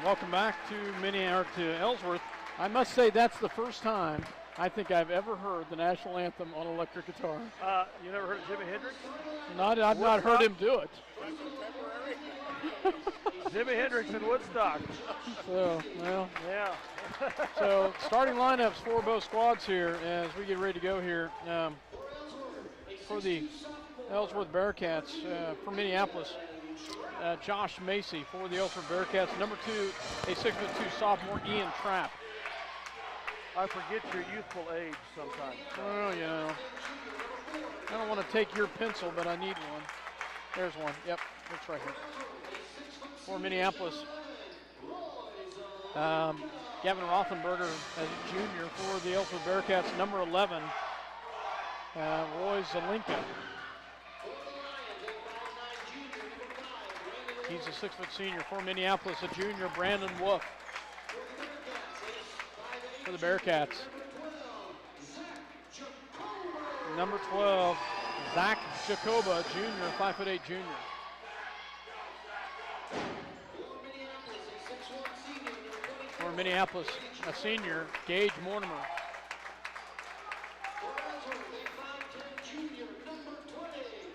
Welcome back to Minneapolis, to Ellsworth. I must say that's the first time I think I've ever heard the national anthem on electric guitar. You never heard of Jimi Hendrix? I've not heard him do it. Jimi Hendrix in Woodstock. So, well. Yeah. So, starting lineups for both squads here as we get ready to go here. For the Ellsworth Bearcats, for Minneapolis, Josh Macy. For the Ellsworth Bearcats, number 2, a 6'2" sophomore, Ian Trapp. I forget your youthful age sometimes. Well, you know, I don't want to take your pencil, but I need one. There's one. Yep, it's right here. For Minneapolis, Gavin Rothenberger as a junior. For the Ellsworth Bearcats, number 11, Roy Zelinka. He's a 6' senior. For Minneapolis, a junior, Brandon Wolf. For the Bearcats, number 12, Zach Jacoba, junior, 5'8" junior. For Minneapolis, a senior, Gage Mortimer.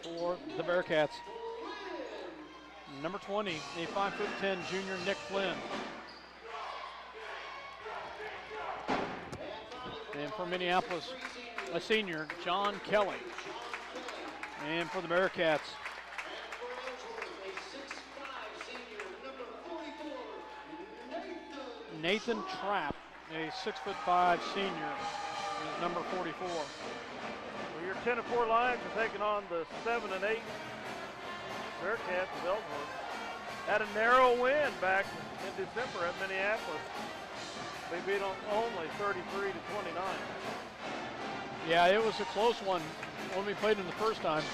For the Bearcats, number 20, a 5'10" junior, Nick Flynn. And for Minneapolis, a senior, John Kelly. And for the Bearcats, Nathan Trapp, a 6'5" senior, is number 44. Well, your 10 and 4 Lions are taking on the 7 and 8 Bearcats of Ellsworth. Had a narrow win back in December at Minneapolis. They beat them only 33-29. Yeah, it was a close one when we played them the first time.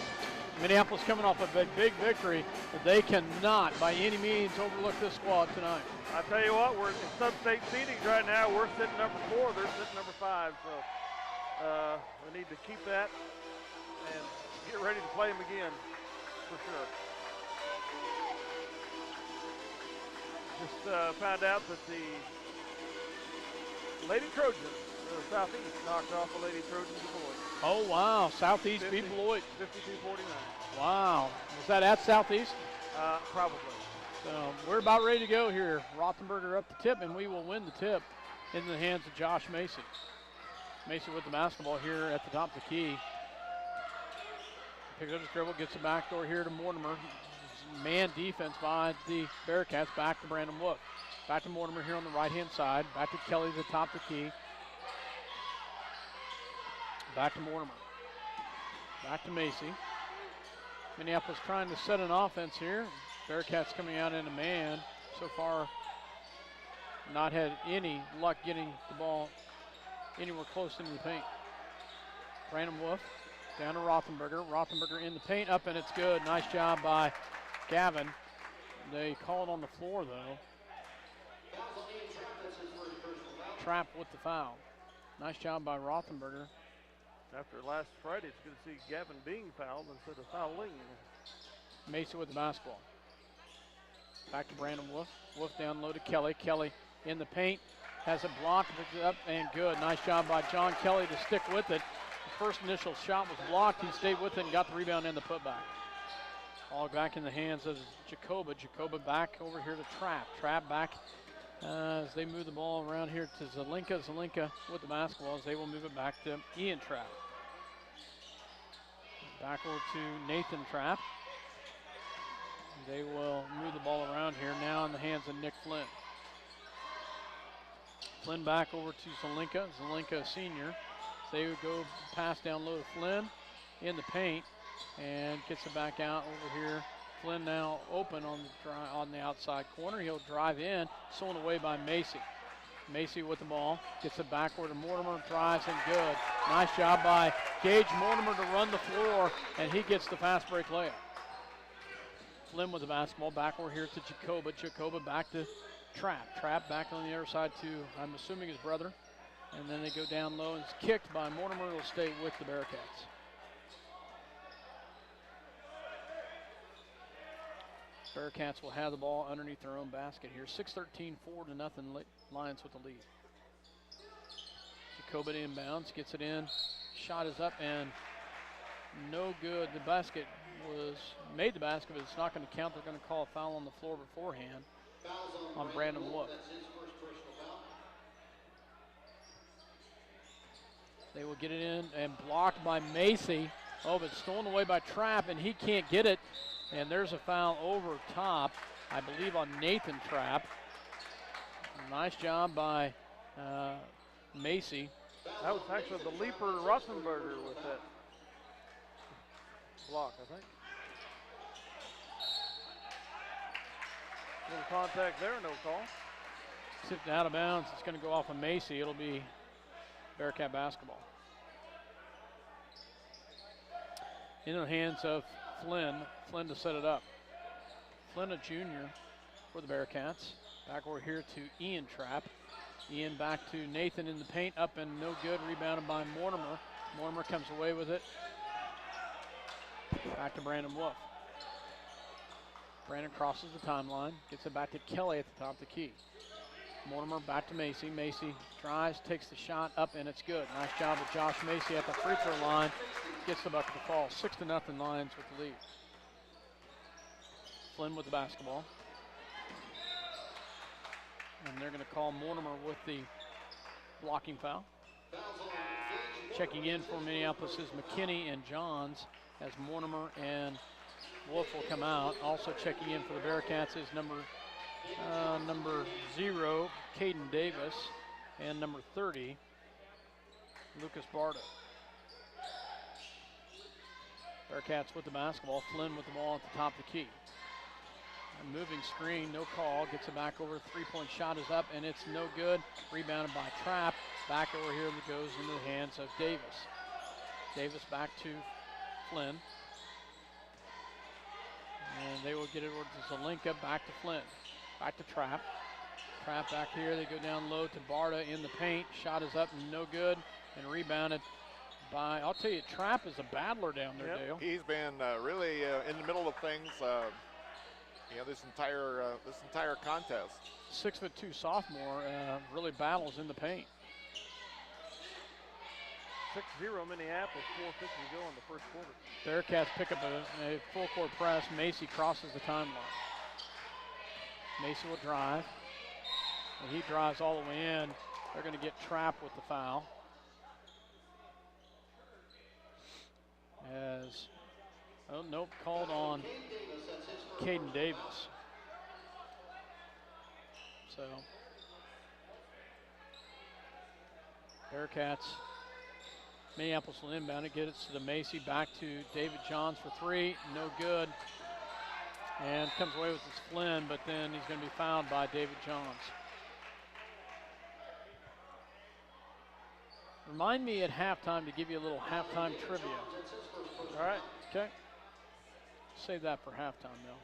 Minneapolis coming off a big victory, but they cannot by any means overlook this squad tonight. I tell you what, we're in sub-state seedings right now. We're sitting number 4, they're sitting number 5. So we need to keep that and get ready to play them again for sure. Just found out that the Lady Trojans, Southeast, knocked off the Lady Trojans of Beloit. Oh, wow. Southeast beat Beloit. 52-49. Wow. Was that at Southeast? Probably. So we're about ready to go here. Rothenberger up the tip, and we will win the tip in the hands of Josh Macy. Macy with the basketball here at the top of the key. Picks up his dribble, gets the backdoor here to Mortimer. Man defense by the Bearcats. Back to Brandon Wolf. Back to Mortimer here on the right-hand side. Back to Kelly at the top of the key. Back to Mortimer. Back to Macy. Minneapolis trying to set an offense here. Bearcats coming out in a man. So far, not had any luck getting the ball anywhere close into the paint. Brandon Wolf down to Rothenberger. Rothenberger in the paint, up, and it's good. Nice job by Gavin. They call it on the floor, though. Trapp with the foul. Nice job by Rothenberger. After last Friday, it's good to see Gavin being fouled instead of fouling. Macy with the basketball. Back to Brandon Wolf. Wolf down low to Kelly. Kelly in the paint. Has it blocked, picks it up, and good. Nice job by John Kelly to stick with it. The first initial shot was blocked. He stayed with it and got the rebound and the putback. All back in the hands of Jacoba. Jacoba back over here to Trapp. Trapp back as they move the ball around here to Zelinka. Zelinka with the basketball as they will move it back to Ian Trapp. Back over to Nathan Trapp. They will move the ball around here now in the hands of Nick Flynn. Flynn back over to Zelinka. Zelinka senior. They would go pass down low to Flynn in the paint and gets it back out over here. Flynn now open on the outside corner. He'll drive in, stolen away by Macy. Macy with the ball, gets it backward to Mortimer, drives and good. Nice job by Gage Mortimer to run the floor, and he gets the fast break layup. Flynn with the basketball, back over here to Jacoba. Jacoba back to Trapp. Trapp back on the other side to, I'm assuming, his brother. And then they go down low, and it's kicked by Mortimer. It'll stay with the Bearcats. Bearcats will have the ball underneath their own basket here. 6-13, 4-0 Lions with the lead. Jacobin inbounds, gets it in. Shot is up and no good. The basket made the basket, but it's not going to count. They're going to call a foul on the floor beforehand on Brandon Wolf. They will get it in and blocked by Macy. Oh, but stolen away by Trapp, and he can't get it. And there's a foul over top, I believe, on Nathan Trapp. Nice job by Macy. That was actually the leaper Rothenberger with that block, I think. Little contact there, no call. Tipped out of bounds. It's going to go off of Macy. It'll be Bearcat basketball. In the hands of Flynn. Flynn to set it up. Flynn, a junior for the Bearcats. Back over here to Ian Trapp. Ian back to Nathan in the paint. Up and no good. Rebounded by Mortimer. Mortimer comes away with it. Back to Brandon Wolf. Brandon crosses the timeline. Gets it back to Kelly at the top of the key. Mortimer back to Macy. Macy drives, takes the shot up, and it's good. Nice job of Josh Macy at the free throw line. Gets the bucket to fall. 6-0 Lions with the lead. Flynn with the basketball. And they're going to call Mortimer with the blocking foul. Checking in for Minneapolis is McKinney and Johns as Mortimer and Wolf will come out. Also checking in for the Bearcats is number 0, Caden Davis, and number 30, Lucas Barta. Bearcats with the basketball. Flynn with the ball at the top of the key. A moving screen, no call. Gets it back over. Three-point shot is up, and it's no good. Rebounded by Trapp. Back over here, and it goes into the hands of Davis. Davis back to Flynn. And they will get it over to Zelinka. Back to Flynn. Back to Trapp. Trapp back here. They go down low to Barta in the paint. Shot is up and no good. And rebounded by, I'll tell you, Trapp is a battler down there, Dale. He's been really in the middle of things. This entire contest. 6'2" sophomore really battles in the paint. 6-0 Minneapolis, 4:50 to go in the first quarter. Bearcats pick up a full court press. Macy crosses the timeline. Macy will drive. And he drives all the way in. They're going to get Trapp with the foul. Called on Caden Davis. So, Bearcats, Minneapolis will inbound it, get it to the Macy, back to David Johns for three, no good. And comes away with his Flynn, but then he's going to be fouled by David Johns. Remind me at halftime to give you a little halftime trivia. All right, okay. Save that for halftime, though.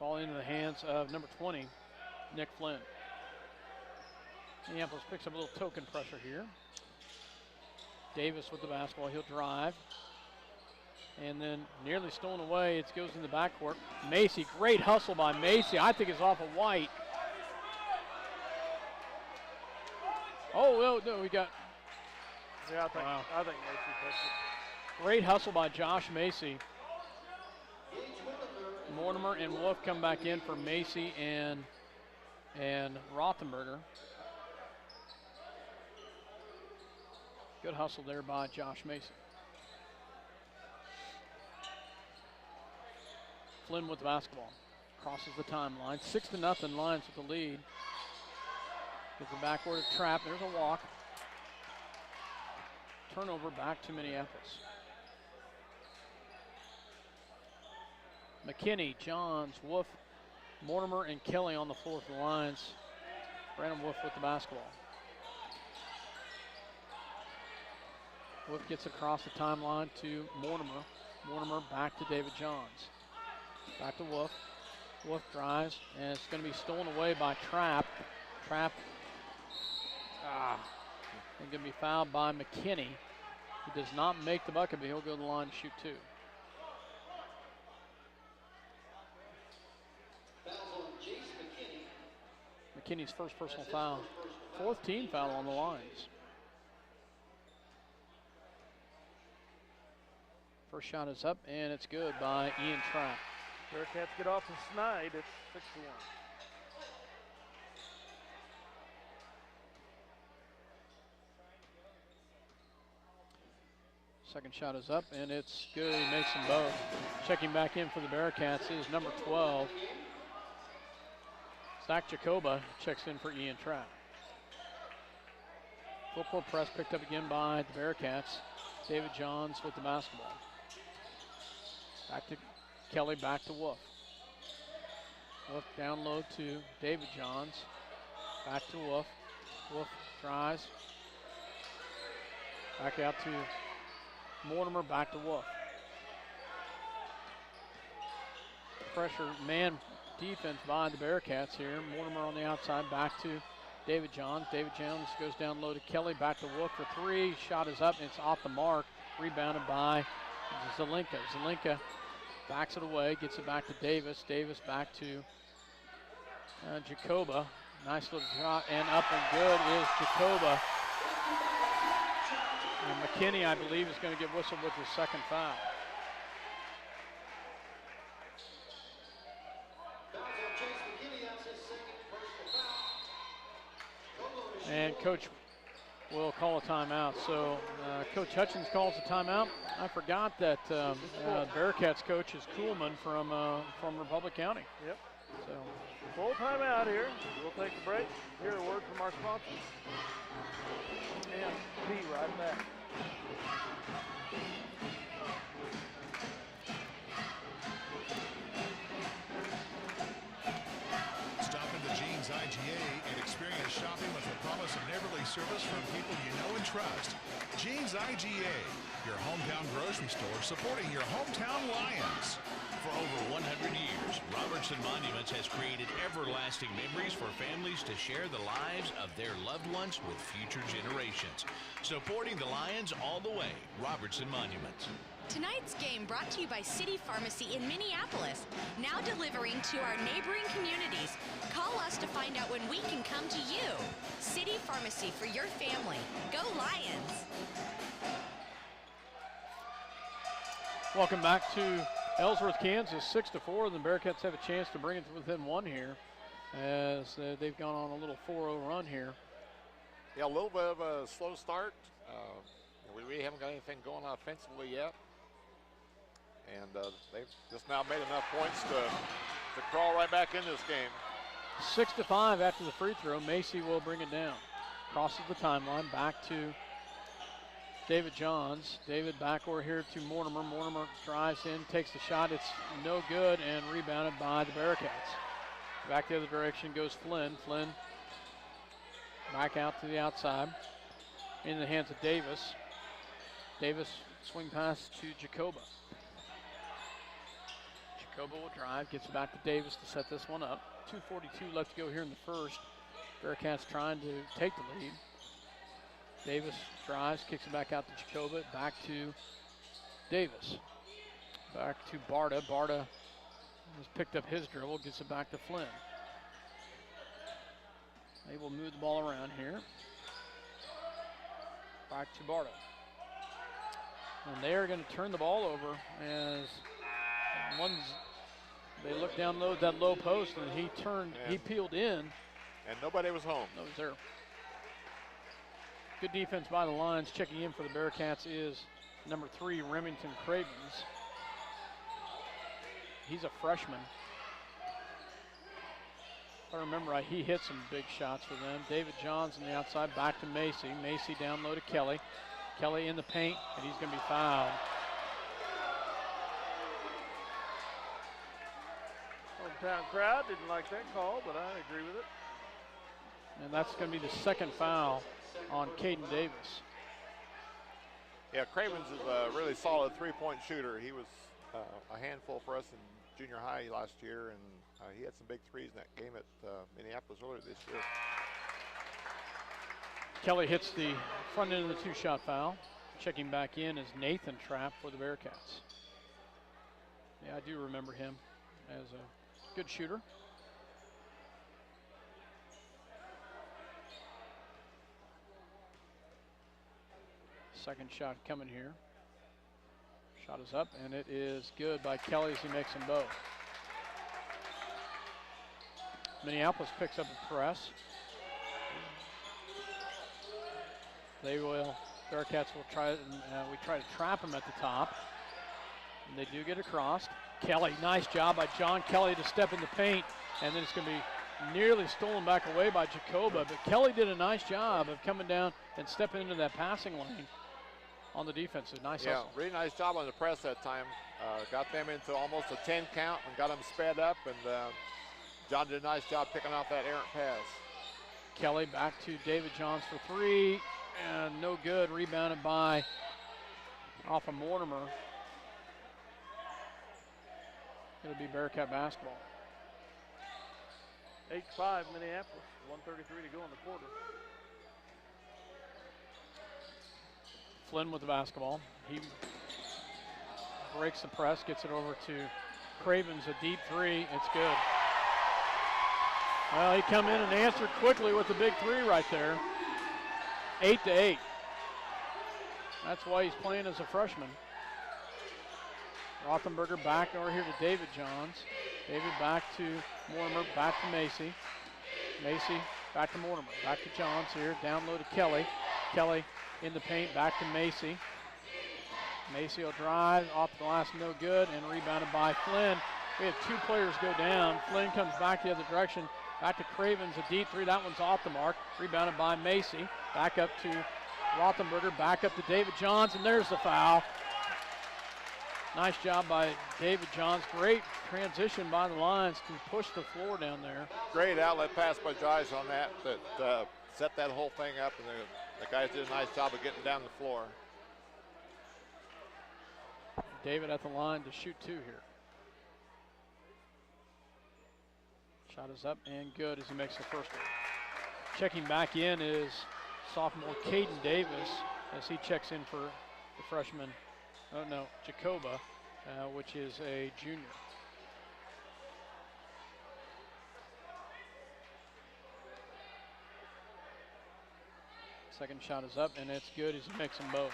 Ball into the hands of number 20, Nick Flynn. Minneapolis picks up a little token pressure here. Davis with the basketball, he'll drive. And then nearly stolen away, it goes in the backcourt. Macy, great hustle by Macy. I think it's off of White. Oh, no, we got. Yeah, I think Macy takes it. Great hustle by Josh Macy. Mortimer and Wolf come back in for Macy and Rothenberger. Good hustle there by Josh Macy. Flynn with the basketball. Crosses the timeline. 6-0 Lions with the lead. Gets it backward to Trapp. There's a walk. Turnover back to Minneapolis. McKinney, Johns, Wolf, Mortimer, and Kelly on the floor for the Lions. Brandon Wolf with the basketball. Wolf gets across the timeline to Mortimer. Mortimer back to David Johns. Back to Wolf. Wolf drives, and it's going to be stolen away by Trapp. Trapp and going to be fouled by McKinney. He does not make the bucket, but he'll go to the line to shoot two. McKinney's first personal foul. 4th team foul on the lines. First shot is up, and it's good by Ian Trapp. Bearcats get off the snide. It's 6-1. Second shot is up, and it's good. He makes them both. Checking back in for the Bearcats is number 12. Zach Jacoba checks in for Ian Trapp. Full court press picked up again by the Bearcats. David Johns with the basketball. Back to Kelly, back to Wolf. Wolf down low to David Johns. Back to Wolf. Wolf tries. Back out to Mortimer, back to Wolf. Pressure man defense by the Bearcats here. Mortimer on the outside, back to David Johns. David Johns goes down low to Kelly, back to Wolf for 3. Shot is up, and it's off the mark. Rebounded by Zelinka. Zelinka backs it away, gets it back to Davis. Davis back to Jacoba. Nice little shot, and up and good is Jacoba. And McKinney, I believe, is going to get whistled with his second foul. And Coach will call a timeout. So Coach Hutchins calls a timeout. I forgot that Bearcats coach is Kuhlman from Republic County. Yep. So full timeout here. We'll take a break. Hear a word from our sponsor. And be right back. Stop into Jeans IGA and experience shopping with the promise of neighborly service from people you know and trust. Jeans IGA, your hometown grocery store supporting your hometown Lions. For over 100 years, Robertson Monuments has created everlasting memories for families to share the lives of their loved ones with future generations. Supporting the Lions all the way, Robertson Monuments. Tonight's game brought to you by City Pharmacy in Minneapolis, now delivering to our neighboring communities. Call us to find out when we can come to you. City Pharmacy for your family. Go Lions! welcome back to Ellsworth, Kansas, 6-4. The Bearcats have a chance to bring it within 1 here as they've gone on a little 4-0 run here. Yeah, a little bit of a slow start. We really haven't got anything going offensively yet. And they've just now made enough points to crawl right back in this game. 6-5 after the free throw. Macy will bring it down. Crosses the timeline, back to David Johns. David back over here to Mortimer. Mortimer drives in, takes the shot. It's no good and rebounded by the Bearcats. Back the other direction goes Flynn. Flynn back out to the outside in the hands of Davis. Davis swing pass to Jacoba. Jacoba will drive, gets it back to Davis to set this one up. 2:42 left to go here in the first. Bearcats trying to take the lead. Davis drives, kicks it back out to Jacoba, back to Davis. Back to Barta. Barta has picked up his dribble, gets it back to Flynn. They will move the ball around here. Back to Barta. And they are going to turn the ball over as they look down low, that low post, and he peeled in. And nobody was home. That was there. Good defense by the Lions. Checking in for the Bearcats is number 3, Remington Cravens. He's a freshman. If I remember right, he hit some big shots for them. David Johns on the outside, back to Macy. Macy down low to Kelly. Kelly in the paint, and he's going to be fouled. Hometown crowd didn't like that call, but I agree with it. And that's going to be the second foul on Caden Davis. Yeah, Cravens is a really solid three-point shooter. He was a handful for us in junior high last year, and he had some big threes in that game at Minneapolis earlier this year. Kelly hits the front end of the two-shot foul. Checking back in is Nathan Trapp for the Bearcats. Yeah, I do remember him as a good shooter. Second shot coming here. Shot is up, and it is good by Kelly as he makes them both. Minneapolis picks up a press. Bearcats will try, we try to trap them at the top. And they do get across. Kelly, nice job by John Kelly to step in the paint, and then it's going to be nearly stolen back away by Jacoba, but Kelly did a nice job of coming down and stepping into that passing lane on the defensive. Nice hustle. Really nice job on the press that time. Got them into almost a 10 count and got them sped up, and John did a nice job picking off that errant pass. Kelly back to David Johns for three, and no good. Rebounded by off of Mortimer. It'll be Bearcat basketball. 8-5 Minneapolis, 1:33 to go in the quarter. Flynn with the basketball. He breaks the press, gets it over to Cravens, a deep three. It's good. Well, he come in and answered quickly with the big three right there. 8-8. That's why he's playing as a freshman. Rothenberger back over here to David Johns. David back to Mortimer, back to Macy. Macy back to Mortimer, back to Johns here. Down low to Kelly. Kelly in the paint, back to Macy. Macy will drive, off the glass, no good, and rebounded by Flynn. We have two players go down. Flynn comes back the other direction. Back to Cravens, a deep three. That one's off the mark. Rebounded by Macy. Back up to Rothenberger, back up to David Johns, and there's the foul. Nice job by David Johns. Great transition by the Lions to push the floor down there. Great outlet pass by Jives on that set that whole thing up, and the guys did a nice job of getting down the floor. David at the line to shoot two here. Shot is up and good as he makes the first one. Checking back in is sophomore Caden Davis as he checks in for the freshman, Jacoba, which is a junior. Second shot is up, and it's good as he makes them both.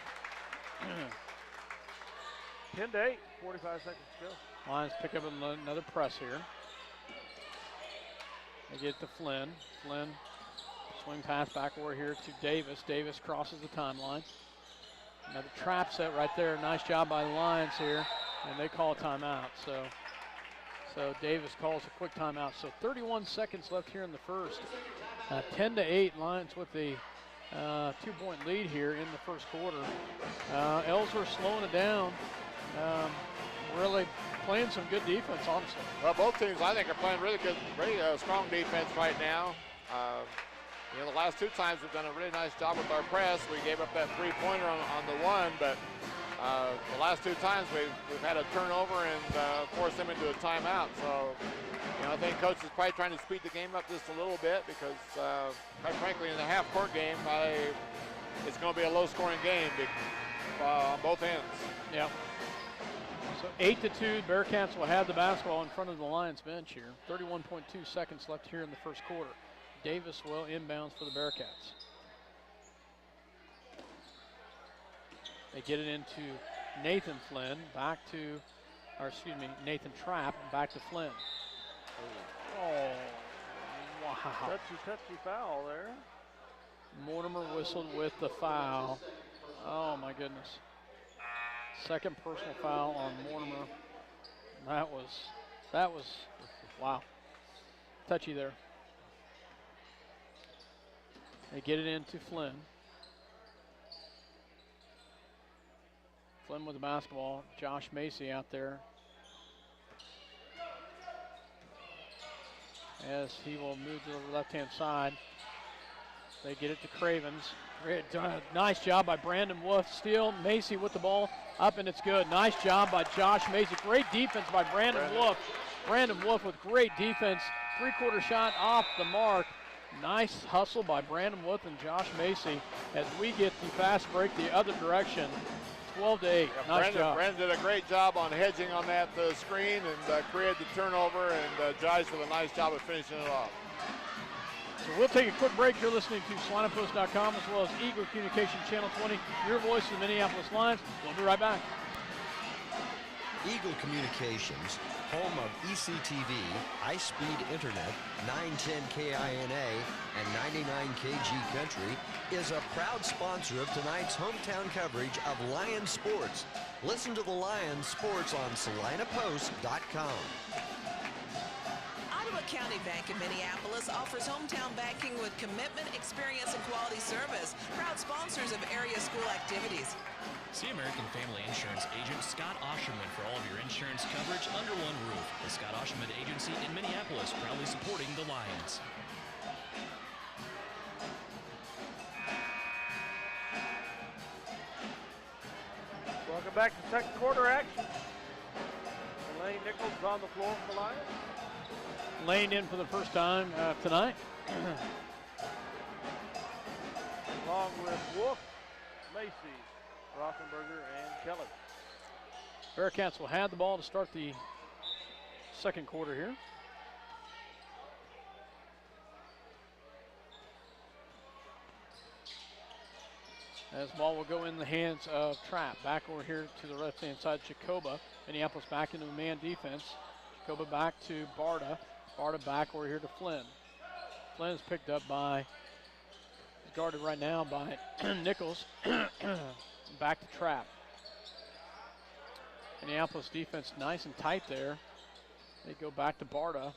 10-8, 45 seconds to go. Lions pick up another press here. They get to Flynn. Flynn swing pass back over here to Davis. Davis crosses the timeline. Another trap set right there. Nice job by the Lions here, and they call a timeout. So Davis calls a quick timeout. So 31 seconds left here in the first. 10-8, Lions with the 2-point lead here in the first quarter. Ellsworth slowing it down. Really playing some good defense, honestly. Well, both teams, I think, are playing really good, really strong defense right now. The last two times we've done a really nice job with our press. We gave up that three-pointer on the one, but the last two times we've had a turnover and forced them into a timeout. So, I think Coach is probably trying to speed the game up just a little bit because, quite frankly, in the half-court game, it's going to be a low-scoring game on both ends. Yeah. So 8-2, Bearcats will have the basketball in front of the Lions bench here. 31.2 seconds left here in the first quarter. Davis will inbounds for the Bearcats. They get it into Nathan Flynn, Nathan Trapp, and back to Flynn. Oh, wow. Touchy foul there. Mortimer whistled with the foul. Oh my goodness. Second personal foul on Mortimer. That was, wow. Touchy there. They get it into Flynn. Flynn with the basketball. Josh Macy out there. As he will move to the left-hand side. They get it to Cravens. Nice job by Brandon Wolf. Steal. Macy with the ball up, and it's good. Nice job by Josh Macy. Great defense by Brandon Wolf. Brandon Wolf with great defense. Three-quarter shot off the mark. Nice hustle by Brandon Wolf and Josh Macy as we get the fast break the other direction. 12-8. Nice job. Brandon did a great job on hedging on that screen and created the turnover, and Jives did a nice job of finishing it off. So we'll take a quick break. You're listening to SalinaPost.com as well as Eagle Communication Channel 20, your voice of the Minneapolis Lions. We'll be right back. Eagle Communications, home of ECTV, high-speed internet, 910 KINA, and 99 KG Country, is a proud sponsor of tonight's hometown coverage of Lion Sports. Listen to the Lions Sports on SalinaPost.com. Ottawa County Bank in Minneapolis offers hometown banking with commitment, experience, and quality service. Proud sponsors of area school activities. See American Family Insurance agent Scott Osherman for all of your insurance coverage under one roof. The Scott Osherman Agency in Minneapolis, proudly supporting the Lions. Welcome back to second quarter action. Lane Nichols on the floor for the Lions. Lane in for the first time tonight. Along with Wolf, Macy, Rothenberger, and Kelly. Bearcats will have the ball to start the second quarter here. As ball will go in the hands of Trapp. Back over here to the left-hand side, Jacoba. Minneapolis back into a man defense. Jacoba back to Barta. Barta back over here to Flynn. Flynn is picked up by, he's guarded right now by Nichols. Back to Trapp. Minneapolis defense nice and tight there. They go back to Barta.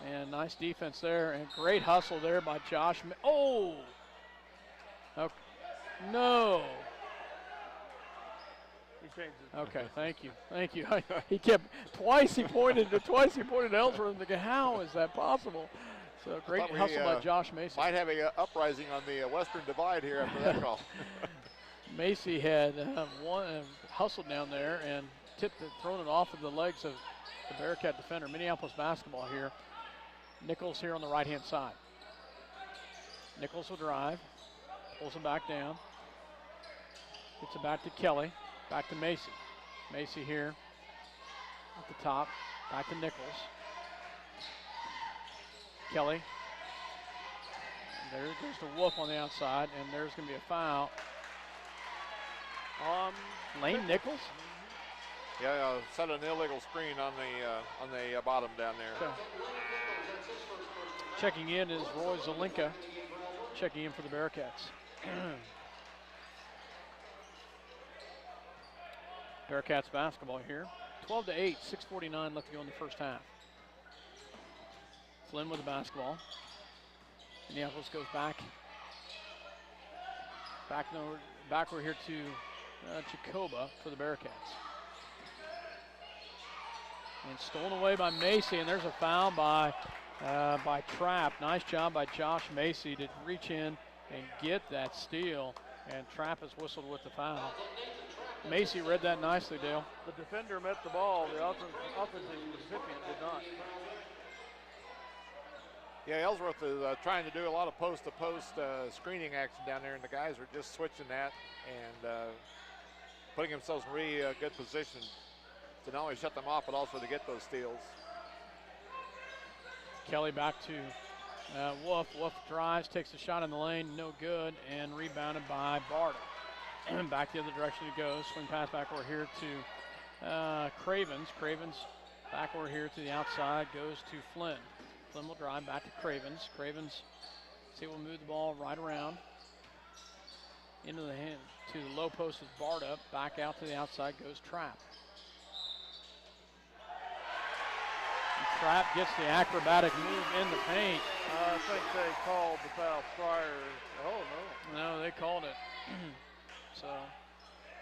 And nice defense there, and great hustle there by Josh. Oh! Okay. No. He changed it. Okay, thank you. Thank you. He kept, twice he pointed to Ellsworth, and thinking, how is that possible? So great hustle by Josh Macy. Might have a uprising on the Western Divide here after that call. Macy had hustled down there and thrown it off of the legs of the Bearcat defender. Minneapolis basketball here. Nichols here on the right-hand side. Nichols will drive, pulls it back down, gets it back to Kelly, back to Macy. Macy here at the top, back to Nichols. Kelly. There goes to Wolf on the outside, and there's going to be a foul. Lane Nichols? Yeah, set an illegal screen on the bottom down there. Okay. Checking in is Roy Zelinka, checking in for the Bearcats. Bearcats basketball here. 12-8, 6:49 left to go in the first half. Flynn with the basketball. Minneapolis goes back. Back over here to Jacoba for the Bearcats. And stolen away by Macy, and there's a foul by Trapp. Nice job by Josh Macy to reach in and get that steal, and Trapp is whistled with the foul. Macy read that nicely, Dale. The defender met the ball. The offensive recipient did not. Yeah, Ellsworth is trying to do a lot of post-to-post screening action down there, and the guys are just switching that and putting themselves in really good position to not only shut them off, but also to get those steals. Kelly back to Wolf. Wolf drives, takes a shot in the lane, no good, and rebounded by Barta. Back the other direction he goes. Swing pass back over here to Cravens. Cravens back over here to the outside, goes to Flynn. Flynn will drive back to Cravens. Cravens, see, will move the ball right around into the hand to the low post with Barta. Back out to the outside goes Trapp. Trapp gets the acrobatic move in the paint. I think they called the foul prior. Oh, no. No, they called it. So,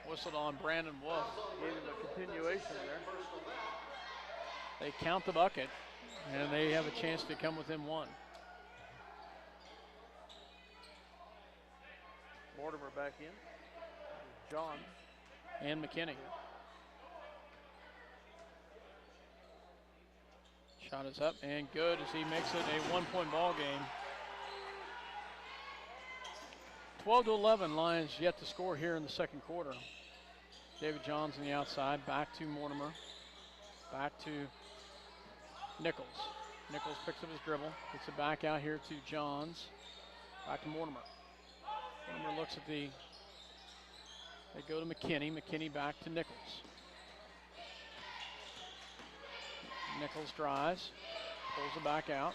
whistled on Brandon Wolf. Gave him a continuation there. They count the bucket, and they have a chance to come within one. Mortimer back in. John. And McKinney. Shot is up and good as he makes it a one-point ball game. 12-11, Lions yet to score here in the second quarter. David Johns on the outside, back to Mortimer, back to Nichols. Nichols picks up his dribble, gets it back out here to Johns. Back to Mortimer. Mortimer looks at they go to McKinney. McKinney back to Nichols. Nichols drives, pulls it back out.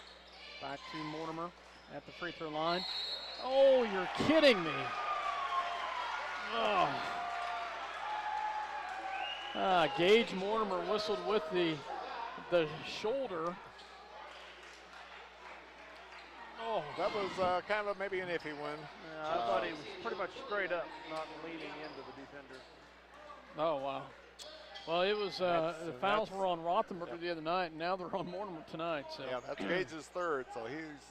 Back to Mortimer at the free throw line. Oh, you're kidding me. Oh. Gage Mortimer whistled with the shoulder. Oh. That was kind of maybe an iffy one. Yeah, I thought he was pretty much straight up, not leaning into the defender. Oh, wow. Well, it was the fouls were on Rothenberger the other night, and now they're on Mortimer tonight. So. Yeah, that's Gage's third, so he's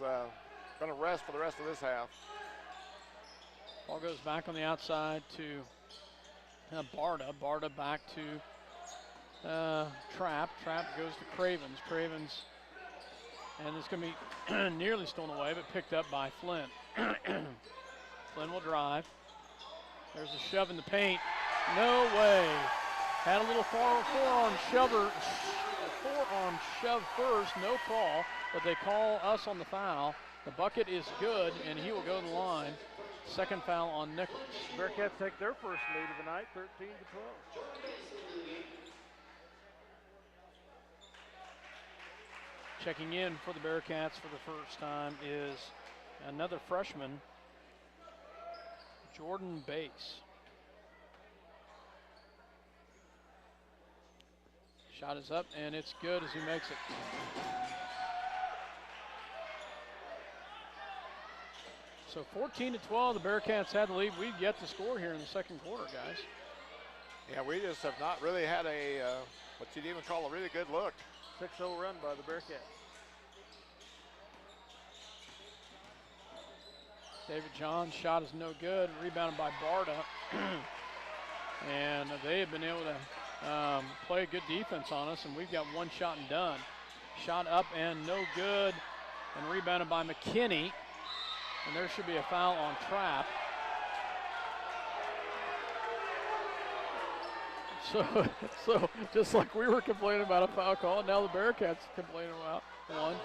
going to rest for the rest of this half. Ball goes back on the outside to Barta. Barta back to Trapp. Trapp goes to Cravens. Cravens, and it's going to be nearly stolen away, but picked up by Flynn. Flynn will drive. There's a shove in the paint. No way. Had a little forearm shove first, no call, but they call us on the foul. The bucket is good, and he will go to the line. Second foul on Nichols. Bearcats take their first lead of the night, 13-12. Checking in for the Bearcats for the first time is another freshman, Jordan Bass. Shot is up, and it's good as he makes it. So 14-12, the Bearcats had the lead. We've yet to score here in the second quarter, guys. Yeah, we just have not really had what you'd even call a really good look. 6-0 run by the Bearcats. David John's shot is no good. Rebounded by Barta. And they have been able to play good defense on us, and we've got one shot and done. Shot up and no good, and rebounded by McKinney. And there should be a foul on Trapp. So just like we were complaining about a foul call, now the Bearcats complaining about one.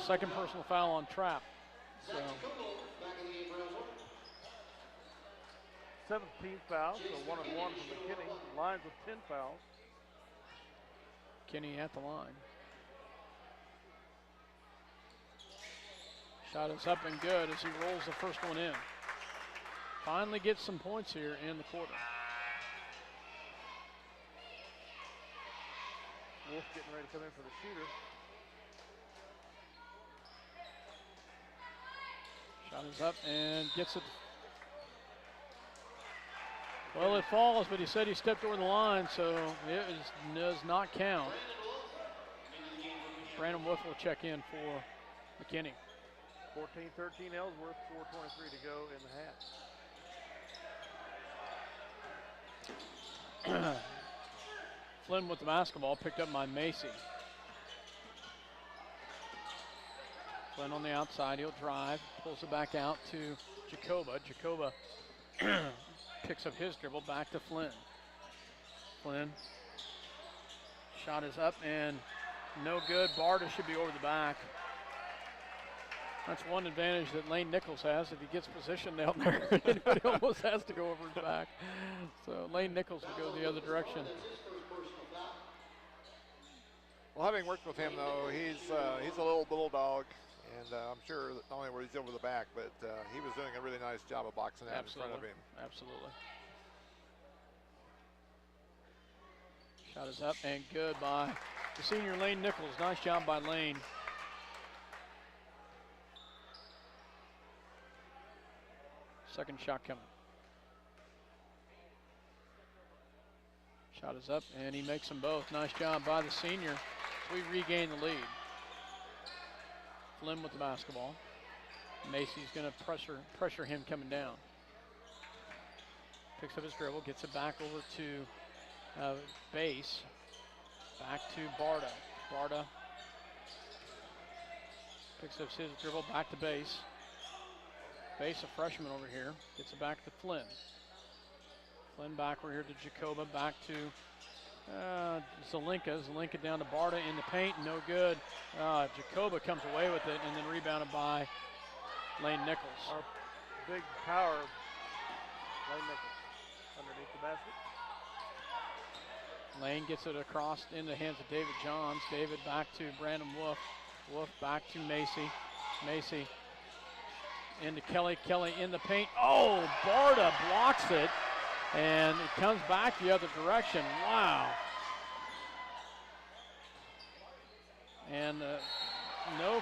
Second personal foul on Trapp. So. 17th foul, so 1-1 from McKinney. Lines with 10 fouls. Kinney at the line. Shot is up and good as he rolls the first one in. Finally gets some points here in the quarter. Wolf getting ready to come in for the shooter. Shot is up and gets it. Well, it falls, but he said he stepped over the line, so it does not count. Brandon Wolf will check in for McKinney. 14-13 Ellsworth, 4:23 to go in the half. Flynn with the basketball, picked up by Macy. Flynn on the outside, he'll drive, pulls it back out to Jacoba. Jacoba picks up his dribble, back to Flynn. Flynn, shot is up and no good. Barta should be over the back. That's one advantage that Lane Nichols has. If he gets positioned down there, anybody almost has to go over his back. So Lane Nichols will go the other direction. Well, having worked with him, though, he's a little bulldog, and I'm sure that not only where he's over the back, but he was doing a really nice job of boxing out in front of him. Absolutely. Shot is up and good by the senior Lane Nichols. Nice job by Lane. Second shot coming. Shot is up and he makes them both. Nice job by the senior. We regain the lead. Flynn with the basketball. Macy's going to pressure him coming down. Picks up his dribble, gets it back over to Bass. Back to Barta. Barta picks up his dribble, back to Bass. Bass, a freshman over here, gets it back to Flynn. Flynn back over here to Jacoba, back to Zelinka down to Barta in the paint, no good. Jacoba comes away with it and then rebounded by Lane Nichols. Our big power, Lane Nichols, underneath the basket. Lane gets it across in the hands of David Johns. David back to Brandon Wolf. Wolf back to Macy. Macy into Kelly. Kelly in the paint. Oh, Barta blocks it, and it comes back the other direction. Wow. And no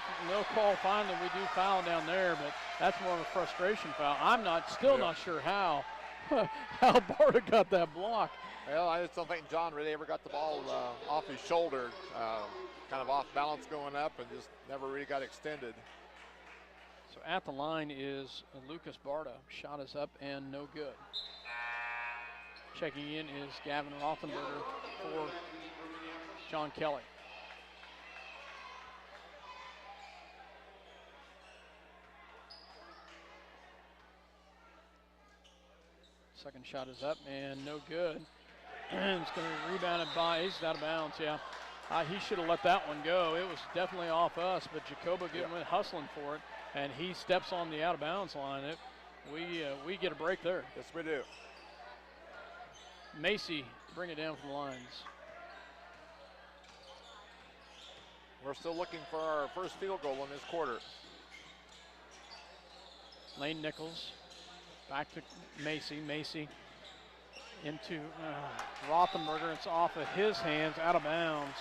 call finally. We do foul down there, but that's more of a frustration foul. I'm still not sure how Barta got that block. Well, I just don't think John really ever got the ball off his shoulder, kind of off balance going up, and just never really got extended. So at the line is Lucas Barta. Shot is up and no good. Checking in is Gavin Rothenberger for John Kelly. Second shot is up and no good. It's going to be rebounded by, he's out of bounds, yeah. He should have let that one go. It was definitely off us, but Jacoba went hustling for it, and he steps on the out of bounds line. We get a break there. Yes, we do. Macy, bring it down from the lines. We're still looking for our first field goal in this quarter. Lane Nichols, back to Macy. Macy into Rothenberger. It's off of his hands, out of bounds.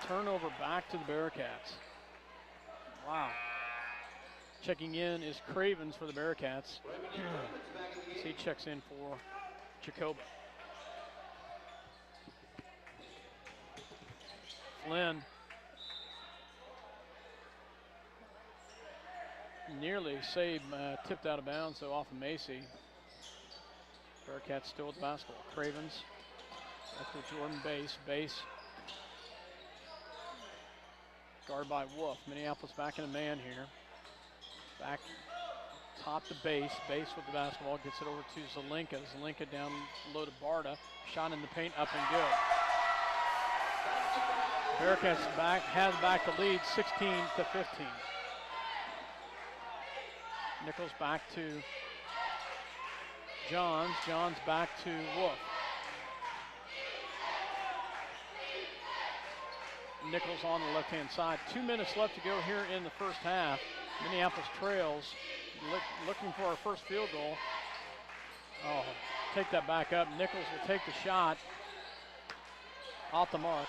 Turnover back to the Bearcats. Wow. Checking in is Cravens for the Bearcats. He checks in for Jacoba. Flynn nearly saved, tipped out of bounds, though, off of Macy. Bearcats still with the basketball. Cravens after Jordan Base. Guard by Wolf. Minneapolis back in a man here. Back top to Base. Base with the basketball. Gets it over to Zelinka. Zelinka down low to Barta. Shot in the paint, up and good. Bearcats has back the lead, 16-15. Nichols back to Johns. Johns back to Wolf. Nichols on the left-hand side. 2 minutes left to go here in the first half. Minneapolis trails, looking for our first field goal. Oh, take that back up. Nichols will take the shot. Off the mark.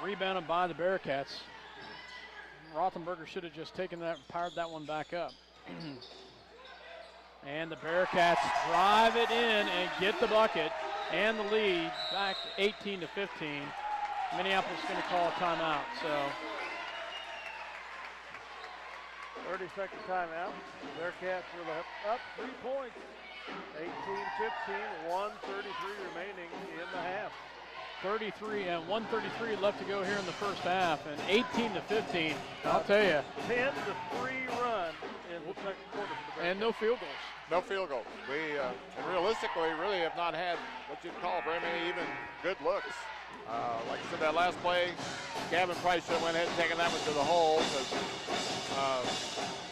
Rebounded by the Bearcats. Rothenberger should have just powered that one back up. And the Bearcats drive it in and get the bucket and the lead back 18-15. Minneapolis is going to call a timeout. So 30-second timeout. Bearcats are up 3 points. 18-15, 1:33 remaining in the half. 1:33 left to go here in the first half, and 18-15. I'll tell you. 10-3 run in the second quarter for the Bearcats. And no field goals. No field goals. We and realistically really have not had what you'd call very many even good looks. Like I said, that last play, Gavin Price should have went ahead and taken that one to the hole, because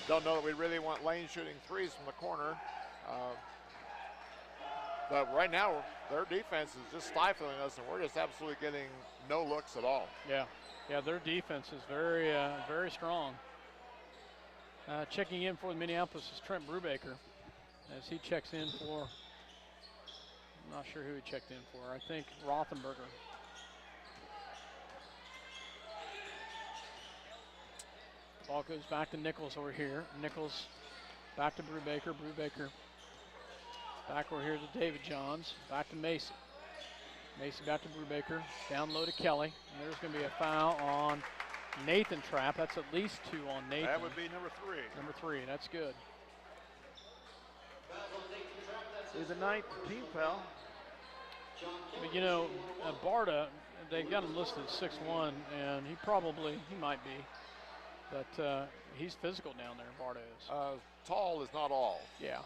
don't know that we really want Lane shooting threes from the corner. But right now, their defense is just stifling us, and we're just absolutely getting no looks at all. Yeah, their defense is very, very strong. Checking in for the Minneapolis is Trent Brubaker, as he checks in for, I'm not sure who he checked in for. I think Rothenberger. Ball goes back to Nichols over here. Nichols back to Brubaker. Brubaker back over here to David Johns. Back to Macy. Macy back to Brubaker. Down low to Kelly. And there's going to be a foul on Nathan Trapp. That's at least 2 on Nathan. That would be number 3. Number 3. That's good. Is the 9th team foul. But you know, Barta, they've got him listed as 6'1", and he might be. But he's physical down there, Barta is. Tall is not all. Yeah.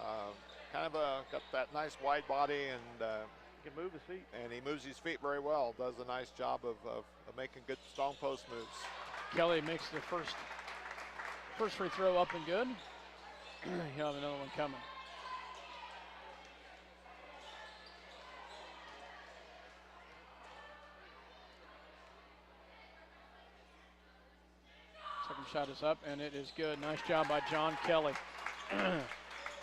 Kind of got that nice wide body and Can move his feet. And he moves his feet very well. Does a nice job of making good strong post moves. Kelly makes the first free throw up and good. He'll have another one coming. Second shot is up, and it is good. Nice job by John Kelly.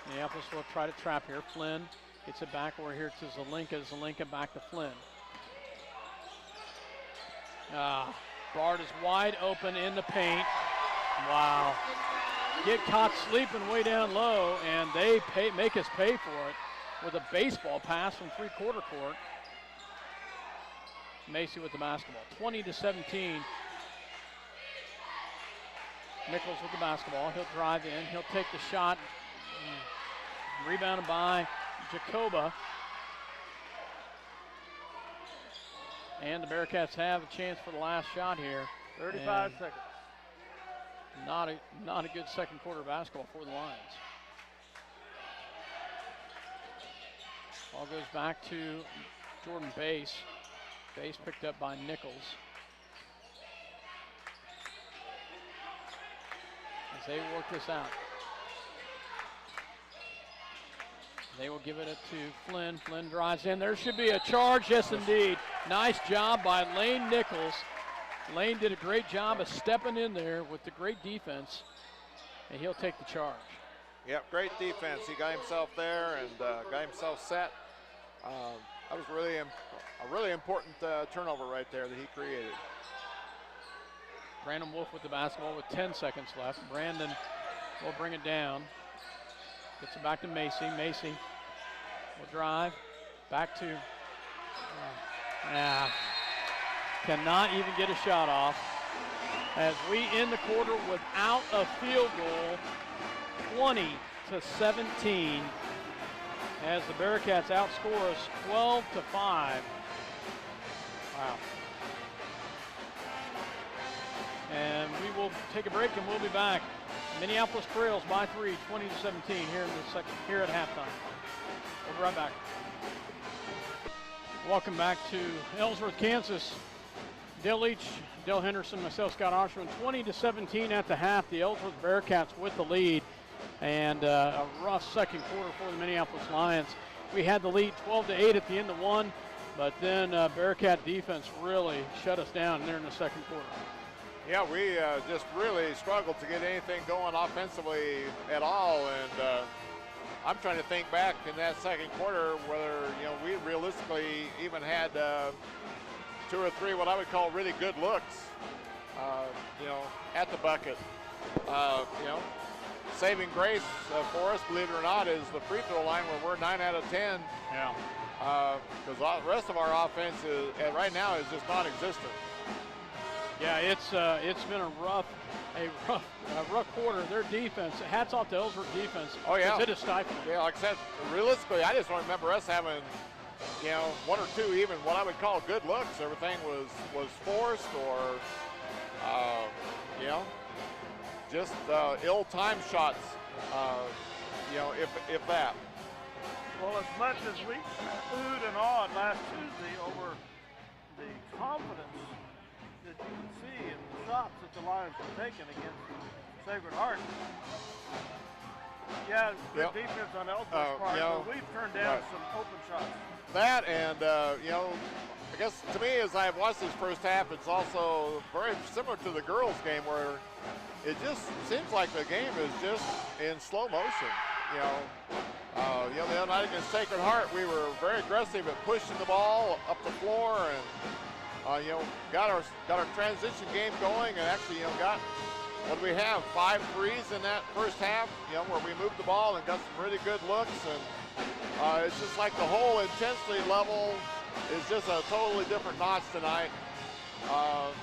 Minneapolis will try to trap here. Flynn gets it back over here to Zelinka. Zelinka back to Flynn. Bard is wide open in the paint. Wow. Get caught sleeping way down low, and they make us pay for it with a baseball pass from three-quarter court. Macy with the basketball. 20-17. Nichols with the basketball. He'll drive in. He'll take the shot. Rebounded by Jacoba. And the Bearcats have a chance for the last shot here. 35 seconds. Not a good second quarter basketball for the Lions. Ball goes back to Jordan Bass. Bass picked up by Nichols. As they work this out. They will give it to Flynn. Flynn drives in. There should be a charge. Yes, indeed. Nice job by Lane Nichols. Lane did a great job of stepping in there with the great defense, and he'll take the charge. Yep, great defense. He got himself there and got himself set. That was really a really important turnover right there that he created. Brandon Wolf with the basketball with 10 seconds left. Brandon will bring it down. Gets it back to Macy. Macy will drive. Back to, cannot even get a shot off. As we end the quarter without a field goal, 20-17. As the Bearcats outscore us 12-5. Wow. And we will take a break and we'll be back. Minneapolis trails by 3, 20-17 here at halftime. We'll be right back. Welcome back to Ellsworth, Kansas. Dale Leach, Dale Henderson, myself, Scott Osherman. 20-17 at the half. The Ellsworth Bearcats with the lead, and a rough second quarter for the Minneapolis Lions. We had the lead 12-8 at the end of one, but then Bearcat defense really shut us down there in the second quarter. Yeah, we just really struggled to get anything going offensively at all, and I'm trying to think back in that second quarter whether we realistically even had 2 or 3 what I would call really good looks, at the bucket. Saving grace for us, believe it or not, is the free throw line where we're 9 out of 10. Yeah. Because the rest of our offense right now is just non-existent. Yeah, it's been a rough quarter. Their defense, hats off to Ellsworth defense. Oh yeah, it is stifling. Yeah, like I said, realistically, I just don't remember us having, 1 or 2 even what I would call good looks. Everything was forced or, just ill-timed shots. If that. Well, as much as we oohed and awed last Tuesday over the confidence that you can see in the shots that the Lions have taken against Sacred Heart. Yeah, good defense on Ellsworth's part, but we've turned down some open shots. That and, I guess to me as I've watched this first half, it's also very similar to the girls' game where it just seems like the game is just in slow motion. The other night against Sacred Heart, we were very aggressive at pushing the ball up the floor and got our transition game going, and actually, got, what do we have, 5 threes in that first half, where we moved the ball and got some really good looks, and it's just like the whole intensity level is just a totally different notch tonight, on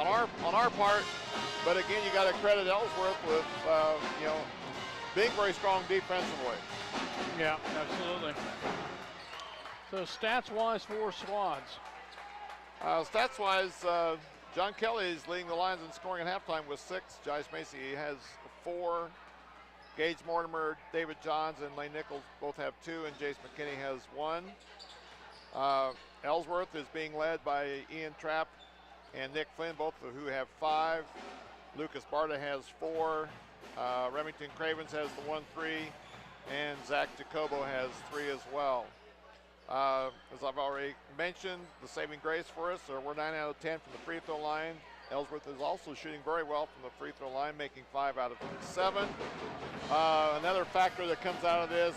our part. But again, you got to credit Ellsworth with, being very strong defensively. Yeah, absolutely. So stats-wise for squads. Stats-wise, John Kelly is leading the Lions in scoring at halftime with 6. Josh Macy has 4. Gage Mortimer, David Johns, and Lane Nichols both have 2, and Jace McKinney has 1. Ellsworth is being led by Ian Trapp and Nick Flynn, both of who have 5. Lucas Barta has 4. Remington Cravens has the 1-3, and Zach Jacobo has 3 as well. As I've already mentioned, the saving grace for us, we're 9 out of 10 from the free throw line. Ellsworth is also shooting very well from the free throw line, making 5 out of 7. Another factor that comes out of this,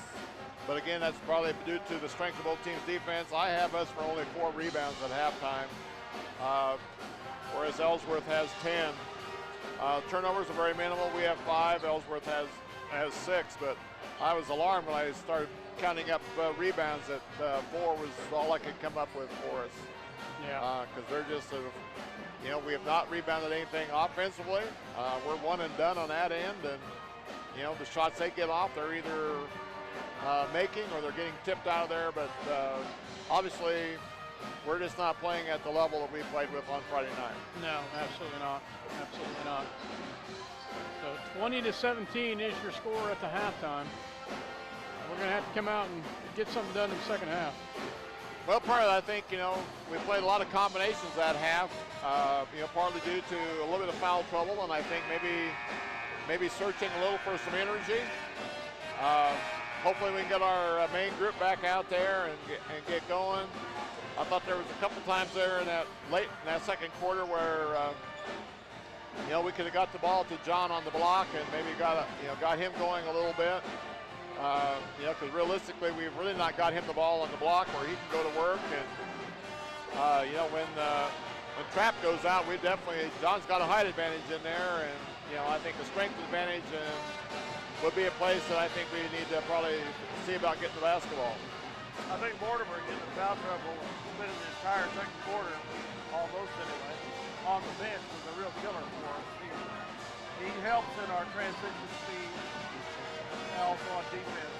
but again, that's probably due to the strength of both teams' defense. I have us for only 4 rebounds at halftime, whereas Ellsworth has 10. Turnovers are very minimal. We have 5. Ellsworth has 6, but I was alarmed when I started counting up rebounds that 4 was all I could come up with for us. Yeah. Because they're just we have not rebounded anything offensively. We're one and done on that end, and the shots they get off, they're either making or they're getting tipped out of there. But obviously, we're just not playing at the level that we played with on Friday night. No, absolutely not. Absolutely not. So 20-17 is your score at the halftime. We're going to have to come out and get something done in the second half. Well, part of that, I think, we played a lot of combinations that half, partly due to a little bit of foul trouble, and I think maybe searching a little for some energy. Hopefully we can get our main group back out there and get going. I thought there was a couple times there in that second quarter where we could have got the ball to John on the block and maybe got him going a little bit. Because realistically, we've really not got him the ball on the block where he can go to work. And when Trapp goes out, John's got a height advantage in there, and I think the strength advantage would be a place that I think we need to probably see about getting the basketball. I think Mortimer getting the foul trouble, spending the entire second quarter, almost anyway, on the bench was a real killer for us. He helps in our transition speed, and also on defense.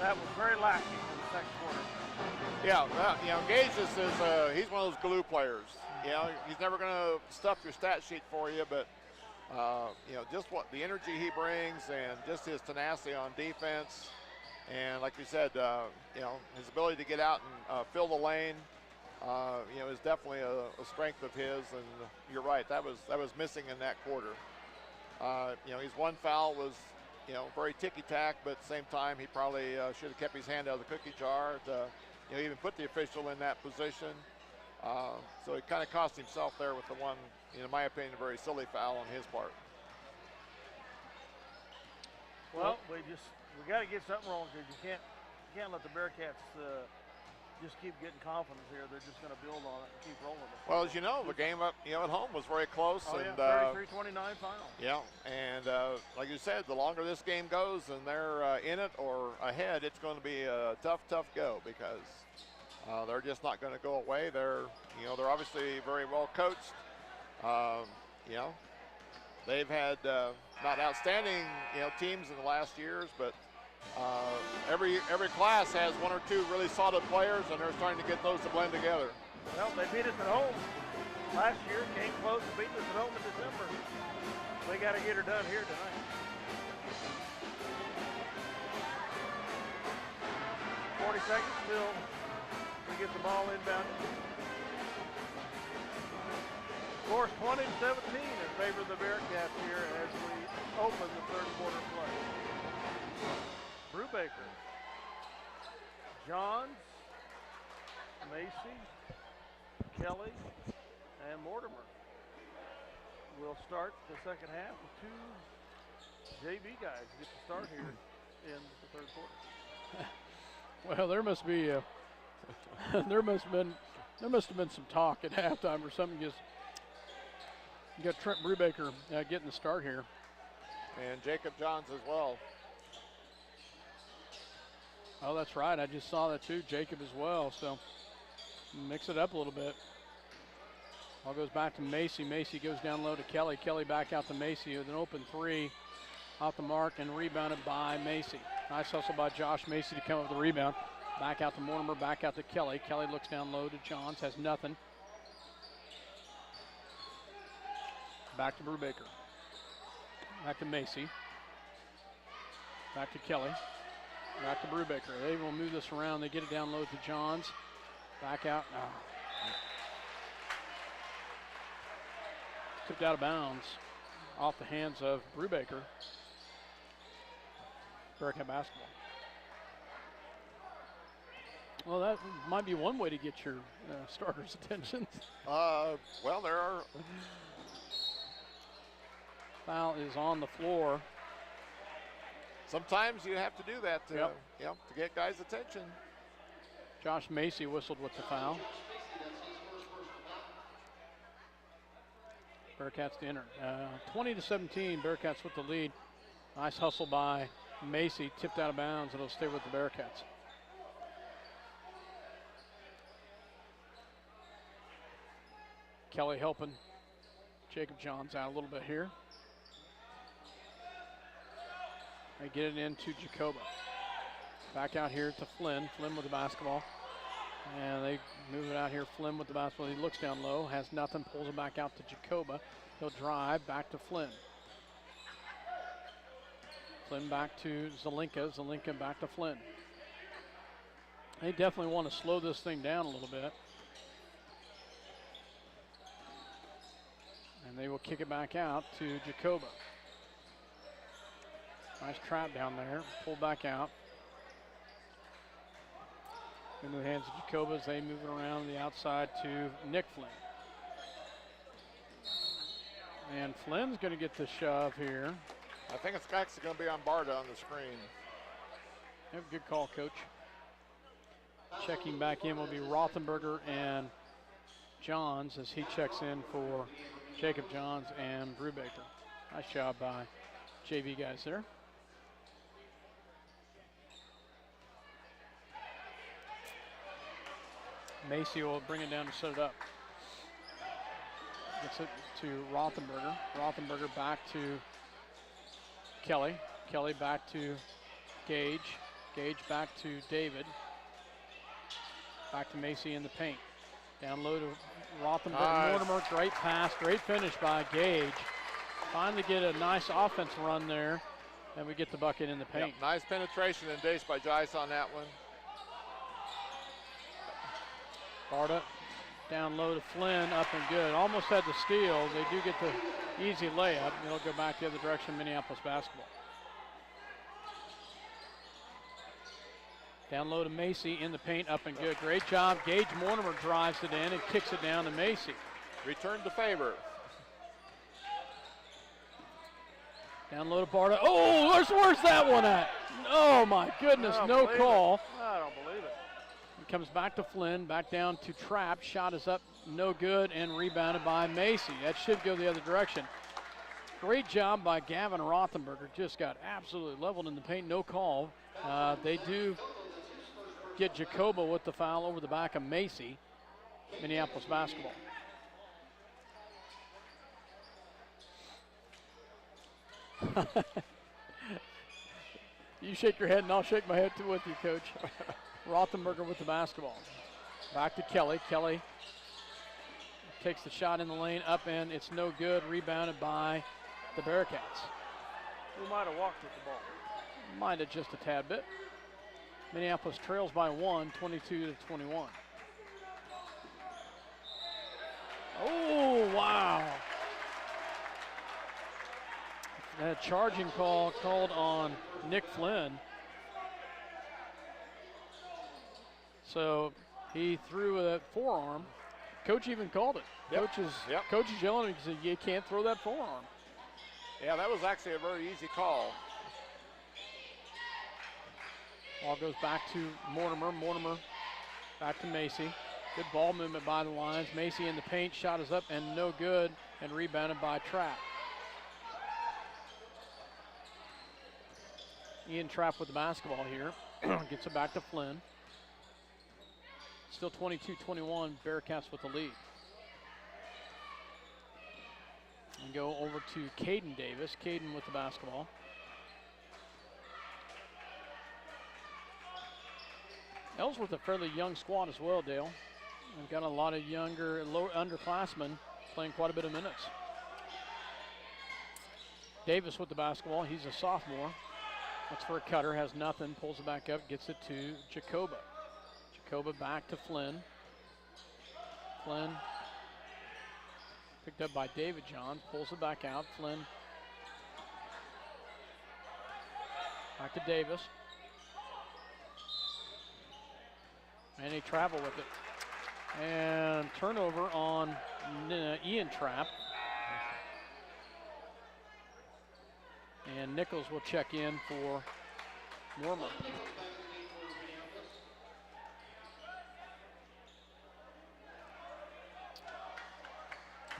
That was very lacking in the second quarter. Yeah, Gage he's one of those glue players. He's never going to stuff your stat sheet for you, but just what the energy he brings and just his tenacity on defense. And like you said, his ability to get out and fill the lane, is definitely a strength of his. And you're right, that was missing in that quarter. His one foul was, very ticky-tack, but at the same time, he probably should have kept his hand out of the cookie jar to, even put the official in that position. So he kind of cost himself there with the one, in my opinion, a very silly foul on his part. Well, we got to get something wrong because you can't let the Bearcats just keep getting confidence here. They're just going to build on it and keep rolling it. Well, as you know, the game up, at home was very close. Oh, and 33-29 final. Yeah, and like you said, the longer this game goes and they're in it or ahead, it's going to be a tough go because they're just not going to go away. They're obviously very well coached. They've had not outstanding, teams in the last years, but every class has 1 or 2 really solid players, and they're starting to get those to blend together. Well, they beat us at home last year, came close to beating us at home in December. They got to get her done here tonight. 40 seconds still to get the ball inbounded. Scores 20-17 in favor of the Bearcats here as we open the third quarter play. Brubaker, Johns, Macy, Kelly, and Mortimer will start the second half with 2 JV guys get to start here in the third quarter. Well, there must be there must have been some talk at halftime or something. Just you got Trent Brubaker getting the start here, and Jacob Johns as well. Oh, that's right. I just saw that too. Jacob as well. So mix it up a little bit. Ball goes back to Macy. Macy goes down low to Kelly. Kelly back out to Macy with an open 3 off the mark and rebounded by Macy. Nice hustle by Josh Macy to come up with the rebound. Back out to Mortimer, back out to Kelly. Kelly looks down low to Johns, has nothing. Back to Brubaker. Back to Macy. Back to Kelly. Back to Brubaker. They will move this around. They get it down low to Johns. Back out. Tipped out of bounds off the hands of Brubaker. Bearcat basketball. Well, that might be one way to get your starters' attention. Well, there are. Foul is on the floor. Sometimes you have to do that to, Yep. to get guys' attention. Josh Macy whistled with the foul. Bearcats to enter. 20-17, Bearcats with the lead. Nice hustle by Macy, tipped out of bounds. It'll stay with the Bearcats. Kelly helping Jacob Johns out a little bit here. They get it into Jacoba. Back out here to Flynn. Flynn with the basketball. And they move it out here. Flynn with the basketball. He looks down low, has nothing, pulls it back out to Jacoba. He'll drive back to Flynn. Flynn back to Zelinka. Zelinka back to Flynn. They definitely want to slow this thing down a little bit. And they will kick it back out to Jacoba. Nice trap down there. Pull back out. Into the hands of Jacoba as they move it around the outside to Nick Flynn. And Flynn's going to get the shove here. I think it's actually going to be on Barta on the screen. Yep, good call, Coach. Checking back in will be Rothenberger and Johns as he checks in for Jacob Johns and Brubaker. Nice job by JV guys there. Macy will bring it down to set it up. Gets it to Rothenberger. Rothenberger back to Kelly. Kelly back to Gage. Gage back to David. Back to Macy in the paint. Down low to Rothenberger. Nice. Mortimer, great pass, great finish by Gage. Finally get a nice offense run there, and we get the bucket in the paint. Yep, nice penetration and base by Jice on that one. Barta down low to Flynn, up and good. Almost had the steal. They do get the easy layup. They'll go back the other direction, Minneapolis basketball. Down low to Macy in the paint, up and good. Great job. Gage Mortimer drives it in and kicks it down to Macy. Return to favor. Down low to Barta. Oh, where's that one at? Oh my goodness, no call. I don't believe it. He comes back to Flynn, back down to Trapp. Shot is up, no good, and rebounded by Macy. That should go the other direction. Great job by Gavin Rothenberger. Just got absolutely leveled in the paint, no call. They do get Jacoba with the foul over the back of Macy, Minneapolis basketball. You shake your head and I'll shake my head too with you, Coach. Rothenberger with the basketball. Back to Kelly. Kelly takes the shot in the lane, up and it's no good. Rebounded by the Bearcats. Who might have walked with the ball? Might have just a tad bit. Minneapolis trails by 1, 22-21. Oh, wow. A charging call called on Nick Flynn. So he threw a forearm. Coach even called it. Yep. Coach is yelling, he said, you can't throw that forearm. Yeah, that was actually a very easy call. Ball goes back to Mortimer. Mortimer back to Macy. Good ball movement by the Lions. Macy in the paint. Shot is up and no good, and rebounded by Trapp. Ian Trapp with the basketball here. Gets it back to Flynn. Still 22-21, Bearcats with the lead. And go over to Caden Davis. Caden with the basketball. Ellsworth a fairly young squad as well, Dale. We've got a lot of younger, underclassmen playing quite a bit of minutes. Davis with the basketball. He's a sophomore. Looks for a cutter, has nothing, pulls it back up, gets it to Jacoba. Jacoba back to Flynn. Flynn picked up by David Johns, pulls it back out. Flynn back to Davis. And he traveled with it. And turnover on Ian Trapp. And Nichols will check in for Warmer.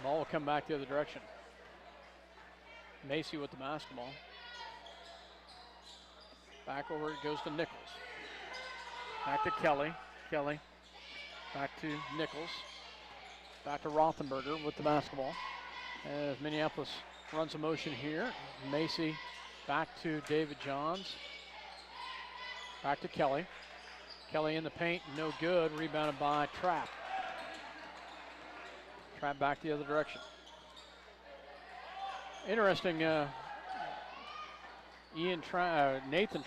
Ball will come back the other direction. Macy with the basketball. Back over, it goes to Nichols. Back to Kelly. Kelly. Back to Nichols. Back to Rothenberger with the basketball. As Minneapolis runs a motion here. Macy back to David Johns. Back to Kelly. Kelly in the paint, no good. Rebounded by Trapp. Trapp back the other direction. Interesting, Nathan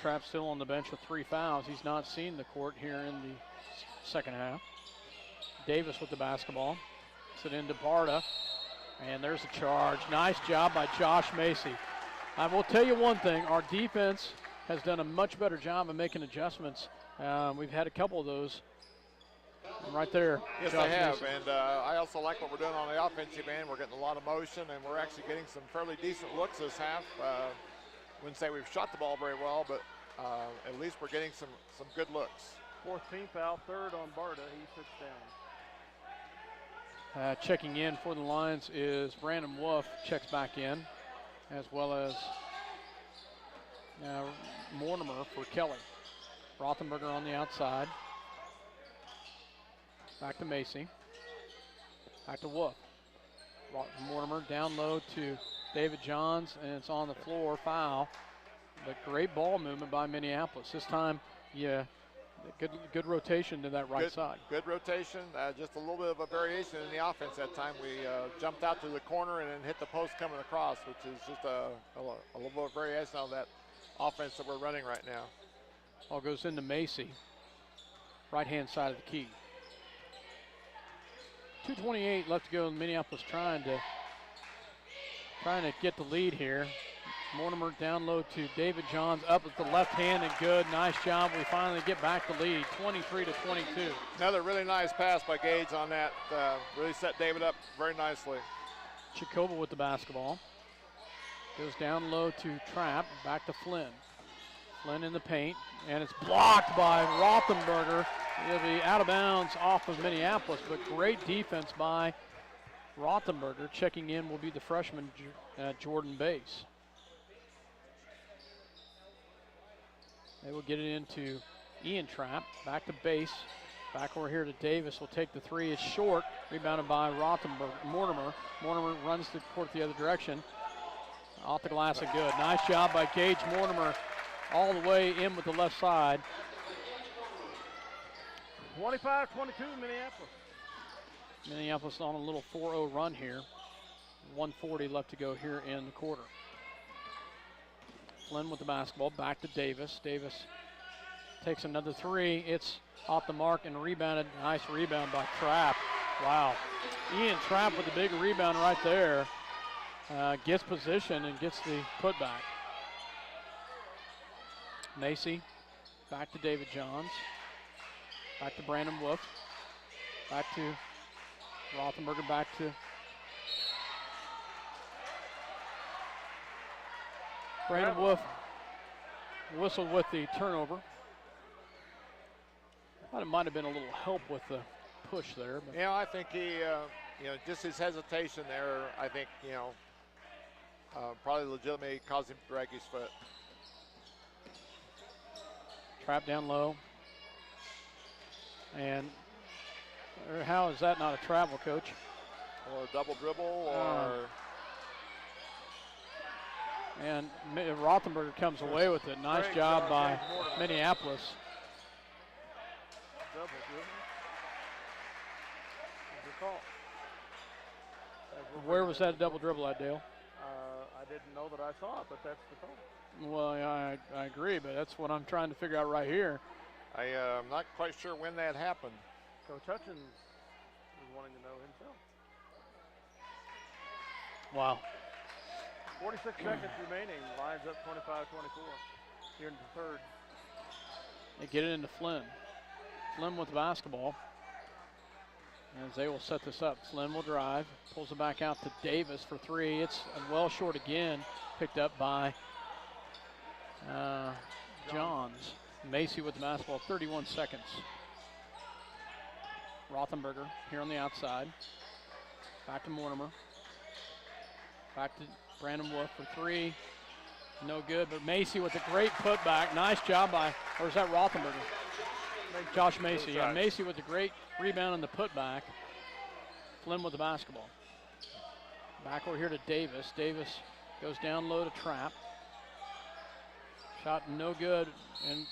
Trapp still on the bench with 3 fouls. He's not seen the court here in the second half. Davis with the basketball. Puts it into Barta. And there's a charge. Nice job by Josh Macy. I will tell you one thing. Our defense has done a much better job of making adjustments. We've had a couple of those. Right there. Yes, Josh they have. Mason. And I also like what we're doing on the offensive end. We're getting a lot of motion, and we're actually getting some fairly decent looks this half. Wouldn't say we've shot the ball very well, but at least we're getting some good looks. 4th team foul, 3rd on Barta. He sits down. Checking in for the Lions is Brandon Wolf. Checks back in, as well as Mortimer for Kelly. Rothenberger on the outside. Back to Macy. Back to Wolf. Mortimer down low to David Johns, and it's on the floor, foul. But great ball movement by Minneapolis. This time, good rotation to that right side. Good rotation. Just a little bit of a variation in the offense that time. We jumped out to the corner and then hit the post coming across, which is just a little bit of variation on that offense that we're running right now. Ball goes into Macy, right-hand side of the key. 2:28 left to go. Minneapolis trying to get the lead here. Mortimer down low to David Johns, up with the left hand and good. Nice job. We finally get back the lead, 23-22. Another really nice pass by Gage on that. Really set David up very nicely. Chikova with the basketball. Goes down low to Trapp, back to Flynn. Flynn in the paint, and it's blocked by Rothenberger. It'll be out of bounds off of Minneapolis, but great defense by Rothenberger. Checking in will be the freshman, Jordan Bass. They will get it into Ian Trapp, back to Bass. Back over here to Davis, will take the three. It's short, rebounded by Mortimer. Mortimer runs the court the other direction. Off the glass and good. Nice job by Gage Mortimer all the way in with the left side. 25-22 Minneapolis. Minneapolis on a little 4-0 run here. 1:40 left to go here in the quarter. Flynn with the basketball, back to Davis. Davis takes another three. It's off the mark and rebounded. Nice rebound by Trapp. Wow. Ian Trapp with the big rebound right there. Gets position and gets the putback. Macy back to David Johns. Back to Brandon Wolf. Back to Rothenberger. Back to Brandon Wolf. Whistled with the turnover. Thought it might have been a little help with the push there. But you know, I think he, just his hesitation there, I think, probably legitimately caused him to drag his foot. Trap down low. And how is that not a travel, Coach? Or a double dribble, or... And Rothenberger comes away with it. Nice job by Minneapolis. Double dribble. Where was that double dribble at, Dale? I didn't know that I saw it, but that's the call. Well, I agree, but that's what I'm trying to figure out right here. I'm not quite sure when that happened. Coach Hutchins is wanting to know himself. Wow. 46 seconds remaining. Lions up 25-24 here in the third. They get it into Flynn. Flynn with the basketball. As they will set this up, Flynn will drive, pulls it back out to Davis for three. It's well short again, picked up by Johns. Macy with the basketball, 31 seconds. Rothenberger here on the outside. Back to Mortimer. Back to Brandon Wolf for three. No good, but Macy with a great putback. Nice job by, or is that Rothenberger? Josh Macy. Yeah, Macy with a great rebound on the putback. Flynn with the basketball. Backward here to Davis. Davis goes down low to Trapp. Shot no good, and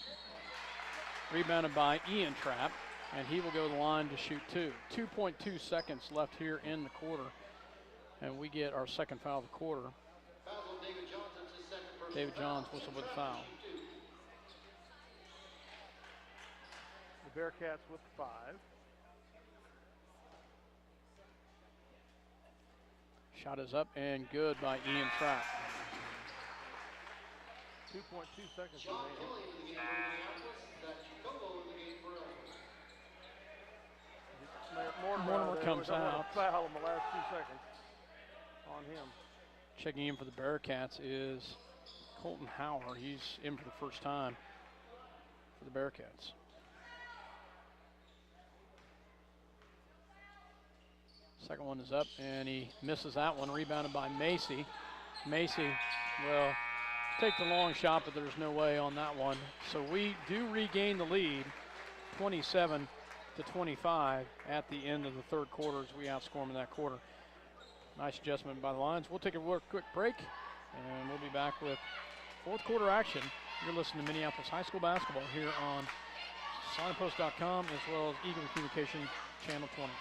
rebounded by Ian Trapp, and he will go to the line to shoot two. 2.2 seconds left here in the quarter, and we get our second foul of the quarter. David Johns whistle with the foul. The Bearcats with 5. Shot is up and good by Ian Trapp. 2.2 seconds remaining. Mortimer comes out. Foul in the last 2 seconds on him. Checking in for the Bearcats is Colton Hauer. He's in for the first time for the Bearcats. Second one is up, and he misses that one. Rebounded by Macy. Macy will take the long shot, but there's no way on that one. So we do regain the lead, 27-25 at the end of the third quarter as we outscore them in that quarter. Nice adjustment by the Lions. We'll take a quick break, and we'll be back with fourth quarter action. You're listening to Minneapolis High School basketball here on signpost.com as well as Eagle Communication Channel 20.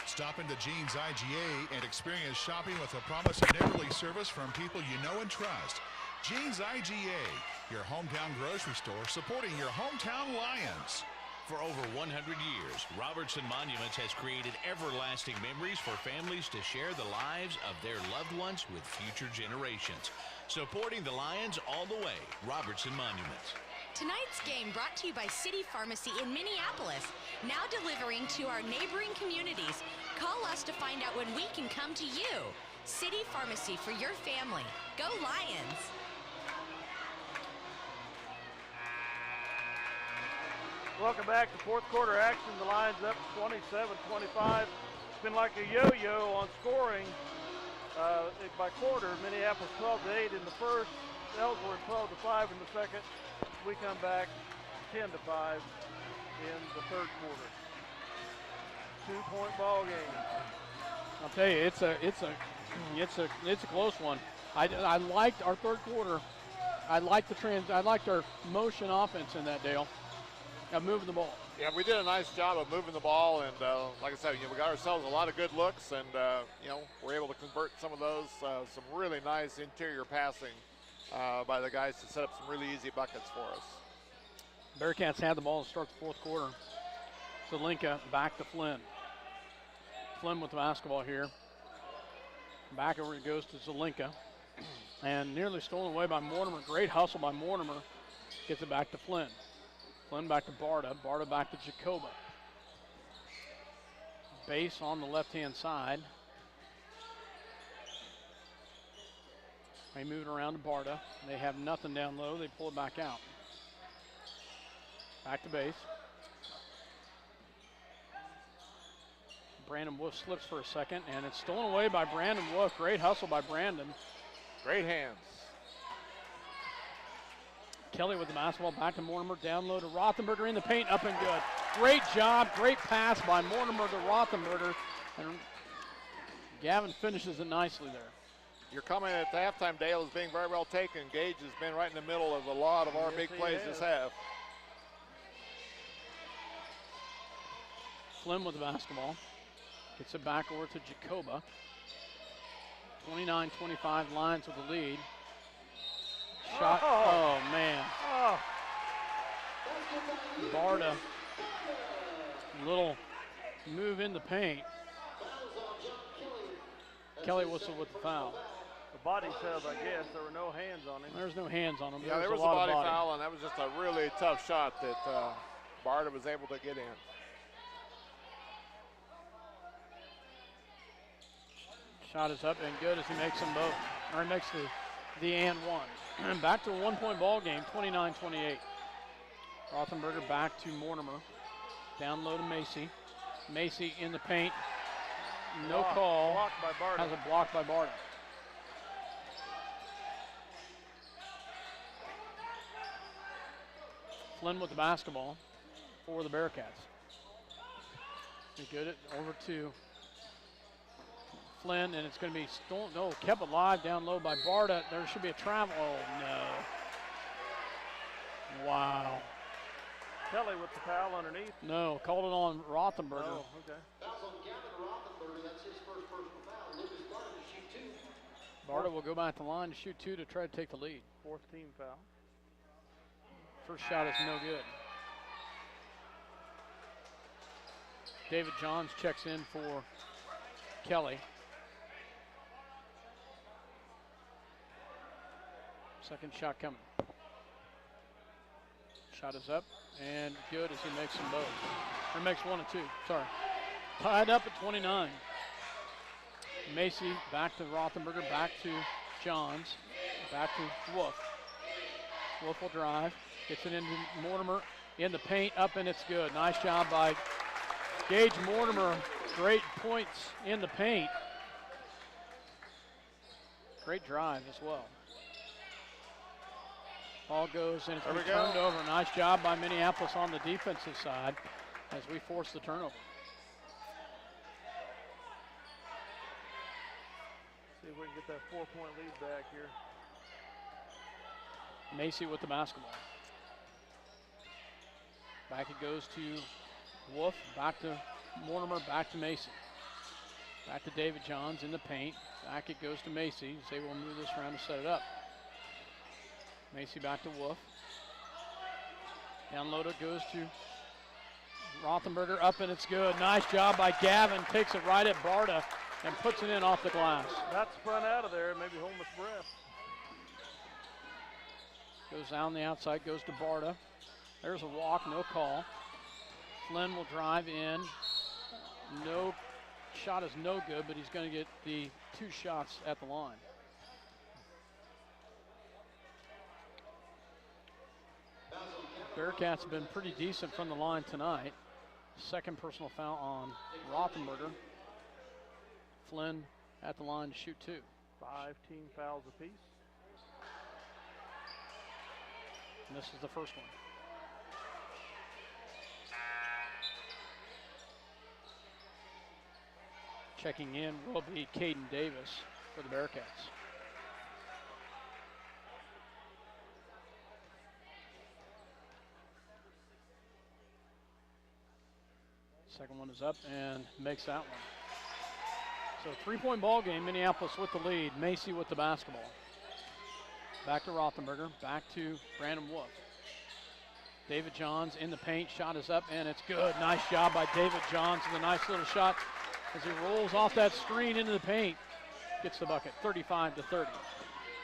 Stop into Jeans IGA and experience shopping with a promise of neighborly service from people you know and trust. Jeans IGA, your hometown grocery store supporting your hometown Lions. For over 100 years, Robertson Monuments has created everlasting memories for families to share the lives of their loved ones with future generations. Supporting the Lions all the way, Robertson Monuments. Tonight's game brought to you by City Pharmacy in Minneapolis, now delivering to our neighboring communities. Call us to find out when we can come to you. City Pharmacy for your family. Go Lions! Welcome back to fourth quarter action. The Lions up 27-25. It's been like a yo-yo on scoring by quarter. Minneapolis 12-8 in the first, Ellsworth 12-5 in the second. We come back 10-5 in the third quarter. 2-point ball game. I'll tell you, it's a close one. I liked our third quarter. I liked our motion offense in that, Dale. Of moving the ball. Yeah, we did a nice job of moving the ball, and like I said, we got ourselves a lot of good looks, and we're able to convert some of those. Some really nice interior passing by the guys to set up some really easy buckets for us. Bearcats had the ball to start the fourth quarter. Zelinka back to Flynn. Flynn with the basketball here. Back over it goes to Zelinka. And nearly stolen away by Mortimer. Great hustle by Mortimer. Gets it back to Flynn. Flynn back to Barta. Barta back to Jacoba. Base on the left-hand side. They move it around to Barta. They have nothing down low. They pull it back out. Back to base. Brandon Wolf slips for a second, and it's stolen away by Brandon Wolf. Great hustle by Brandon. Great hands. Kelly with the basketball, back to Mortimer, down low to Rothenberger in the paint, up and good. Great job, great pass by Mortimer to Rothenberger, and Gavin finishes it nicely there. Your comment at the halftime, Dale, is being very well taken. Gage has been right in the middle of a lot of our big plays this half. Flynn with the basketball, gets it back over to Jacoba. 29-25 Lions with the lead. Shot, oh man. Oh. Barta, little move in the paint. Kelly whistled with the foul. The body says, I guess, there were no hands on him. There's no hands on him. Yeah, there was a body foul, and that was just a really tough shot that Barta was able to get in. Shot is up and good as he makes them both, or makes the and one. Back to a 1-point ball game, 29-28. Rothenberger back to Mortimer. Down low to Macy. Macy in the paint. No call. Blocked by Barta. Has a block by Barta. Flynn with the basketball for the Bearcats. Be good. Over to Flynn, and it's going to be stolen. No, kept alive down low by Barta. There should be a travel. Oh, no. Wow. Kelly with the foul underneath. No, called it on Rothenberger. Oh, okay. Barta will go back to the line to shoot 2 to try to take the lead. 4th team foul. First shot is no good. David Johns checks in for Kelly. Second shot coming. Shot is up and good as he makes them both. Or makes 1 and 2, sorry. Tied up at 29. Macy back to Rothenberger, back to Johns, back to Wolf. Wolf will drive, gets it into Mortimer in the paint, up and it's good. Nice job by Gage Mortimer. Great points in the paint. Great drive as well. Ball goes and it's been turned over. Nice job by Minneapolis on the defensive side as we force the turnover. See if we can get that 4-point lead back here. Macy with the basketball. Back it goes to Wolf, back to Mortimer, back to Macy. Back to David Johns in the paint. Back it goes to Macy. Say we'll move this around to set it up. Macy back to Wolf. Down low it goes to Rothenberger, up and it's good. Nice job by Gavin. Takes it right at Barta and puts it in off the glass. That's spun out of there, maybe holding his breath. Goes down the outside, goes to Barta. There's a walk, no call. Flynn will drive in. No shot is no good, but he's going to get the 2 shots at the line. Bearcats have been pretty decent from the line tonight. Second personal foul on Rothenberger. Flynn at the line to shoot 2. 5 team fouls apiece. And this is the first one. Checking in will be Caden Davis for the Bearcats. Second one is up and makes that one. So 3-point ball game, Minneapolis with the lead, Macy with the basketball. Back to Rothenberger, back to Brandon Wolf. David Johns in the paint, shot is up and it's good. Nice job by David Johns with a nice little shot as he rolls off that screen into the paint. Gets the bucket, 35-30.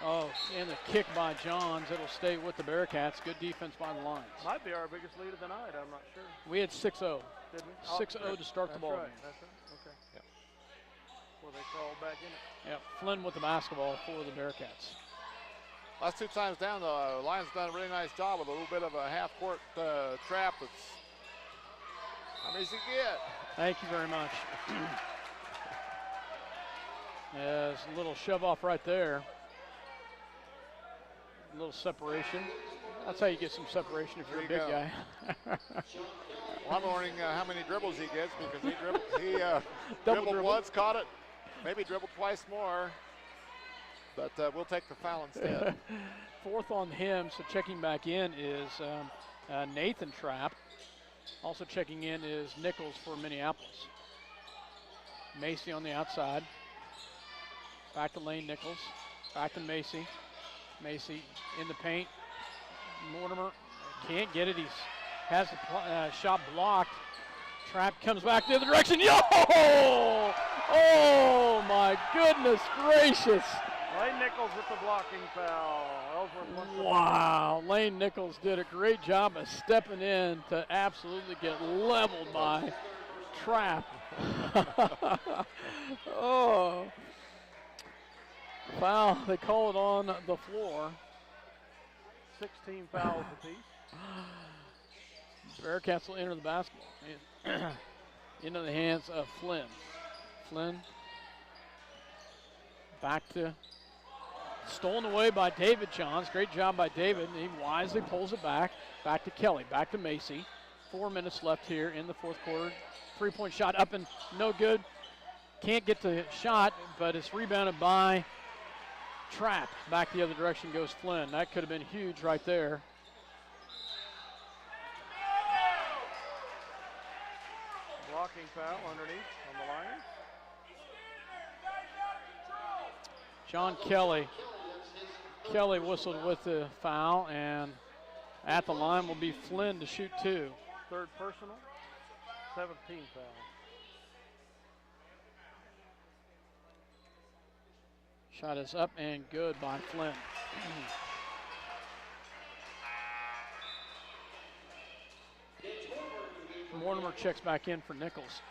Oh, and the kick by Johns. It'll stay with the Bearcats. Good defense by the Lions. Might be our biggest lead of the night, I'm not sure. We had 6-0. Did we? 6-0 to start the ball game. That's right, okay. Yep. Well, they crawled back in it. Yep, Flynn with the basketball for the Bearcats. Last 2 times down, the Lions done a really nice job with a little bit of a half-court trap. That's how many does he get? Thank you very much. There's a little shove off right there. A little separation. That's how you get some separation if you're a big guy. Well, I'm wondering how many dribbles he gets because he dribbled once, caught it, maybe dribbled twice more. But we'll take the foul instead. 4th on him, so checking back in is Nathan Trapp. Also checking in is Nichols for Minneapolis. Macy on the outside. Back to Lane Nichols. Back to Macy. Macy in the paint. Mortimer can't get it. He has the shot blocked. Trap comes back the other direction. Yo! Oh my goodness gracious. Lane Nichols with the blocking foul. Ellsworth wants the Wow, Lane Nichols did a great job of stepping in to absolutely get leveled by Trap. Oh. Foul, they call it on the floor. 16 fouls apiece. Bearcats will enter the basketball into the hands of Flynn. Flynn back to, stolen away by David Johns. Great job by David. He wisely pulls it back to Kelly, back to Macy. 4 minutes left here in the fourth quarter. 3-point shot up and no good. Can't get the shot, but it's rebounded by Trap. Back the other direction goes Flynn. That could have been huge right there. Blocking foul underneath on the line. John Kelly whistled with the foul, and at the line will be Flynn to shoot 2. Third personal, 17 foul. Shot is up and good by Flynn. Mortimer checks back in for Nichols.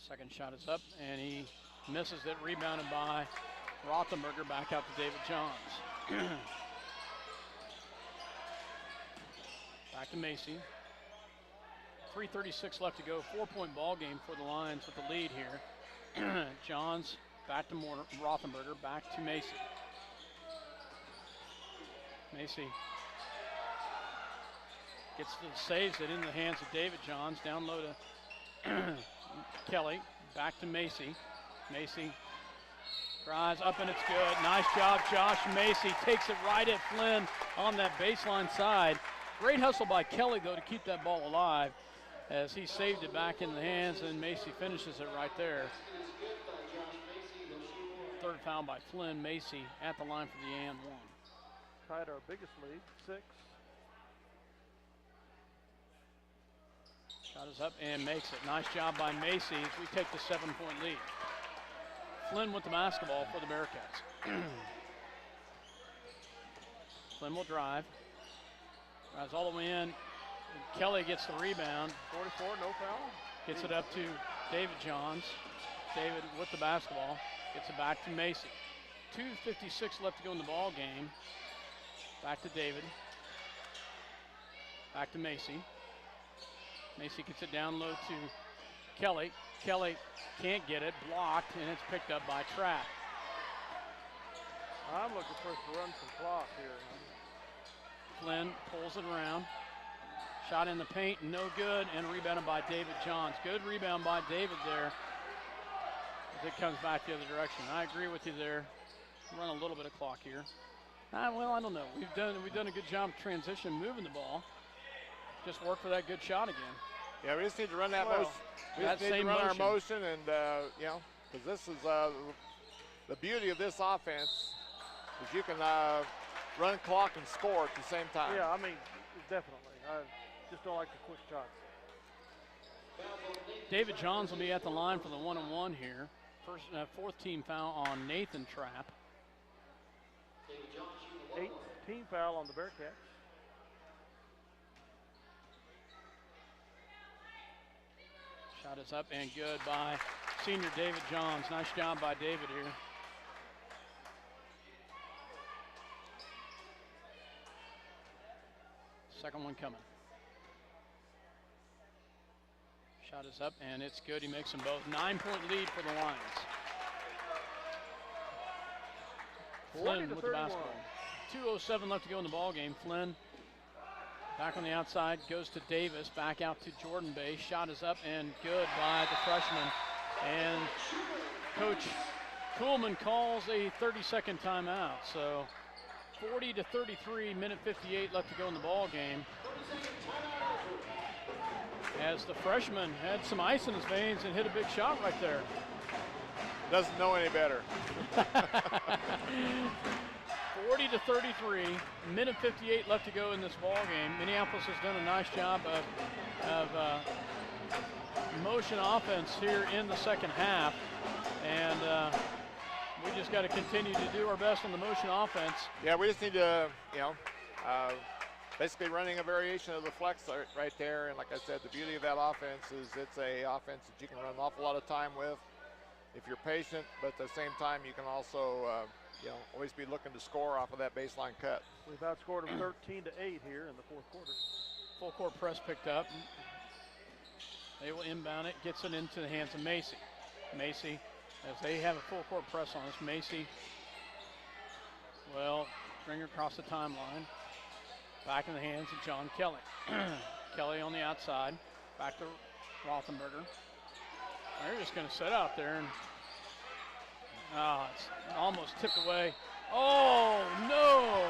Second shot is up, and he misses it. Rebounded by Rothenberger. Back out to David Johns. Back to Macy. 3:36 left to go. 4-point ball game for the Lions with the lead here. Johns back to Rothenberger. Back to Macy. Macy saves it in the hands of David Johns. Down low to Kelly. Back to Macy. Macy drives up and it's good. Nice job, Josh Macy. Takes it right at Flynn on that baseline side. Great hustle by Kelly, though, to keep that ball alive as he saved it back in the hands, and Macy finishes it right there. Third foul by Flynn. Macy at the line for the and one. Tied our biggest lead, 6. Shot is up and makes it. Nice job by Macy as we take the 7-point lead. Flynn with the basketball for the Bearcats. Flynn will drive. Drives all the way in. Kelly gets the rebound. 44, no foul. Gets it up to David Johns. David with the basketball. Gets it back to Macy. 2:56 left to go in the ball game. Back to David. Back to Macy. Macy gets it down low to Kelly. Kelly can't get it. Blocked, and it's picked up by Trap. I'm looking for us to run some clock here. Flynn pulls it around. Shot in the paint, no good, and rebounded by David Johns. Good rebound by David there as it comes back the other direction. I agree with you there. Run a little bit of clock here. Well, I don't know. We've done a good job of transition, moving the ball. Just work for that good shot again. Yeah, we just need to run that motion. We That just need same to run our motion. motion, and you know, because this is the beauty of this offense is you can run clock and score at the same time. Yeah, I mean, definitely. I just don't like the quick shots. David Johns will be at the line for the 1-on-1 here. Fourth team foul on Nathan Trapp. 18 foul on the Bearcats. Shot is up and good by senior David Johns. Nice job by David here. Second one coming. Shot is up and it's good. He makes them both. 9-point lead for the Lions. Flynn with the basketball. 2:07 left to go in the ball game. Flynn back on the outside, goes to Davis, back out to Jordan Bay. Shot is up and good by the freshman. And Coach Kuhlman calls a 30-second timeout. So 40-33, minute 58 left to go in the ball game. As the freshman had some ice in his veins and hit a big shot right there. doesn't know any better. 40-33, minute 58 left to go in this ball game. Minneapolis has done a nice job of motion offense here in the second half, and we just got to continue to do our best on the motion offense. Yeah, we just need to, basically running a variation of the flex right there. And like I said, the beauty of that offense is it's a offense that you can run an awful lot of time with if you're patient, but at the same time you can also always be looking to score off of that baseline cut. We've outscored them 13-8 here in the fourth quarter. Full court press picked up. They will inbound it, gets it into the hands of Macy. Macy, as they have a full court press on us, Macy will bring her across the timeline. Back in the hands of John Kelly. Kelly on the outside, back to Rothenberger. They're just going to sit out there, and it's almost tipped away. Oh, no!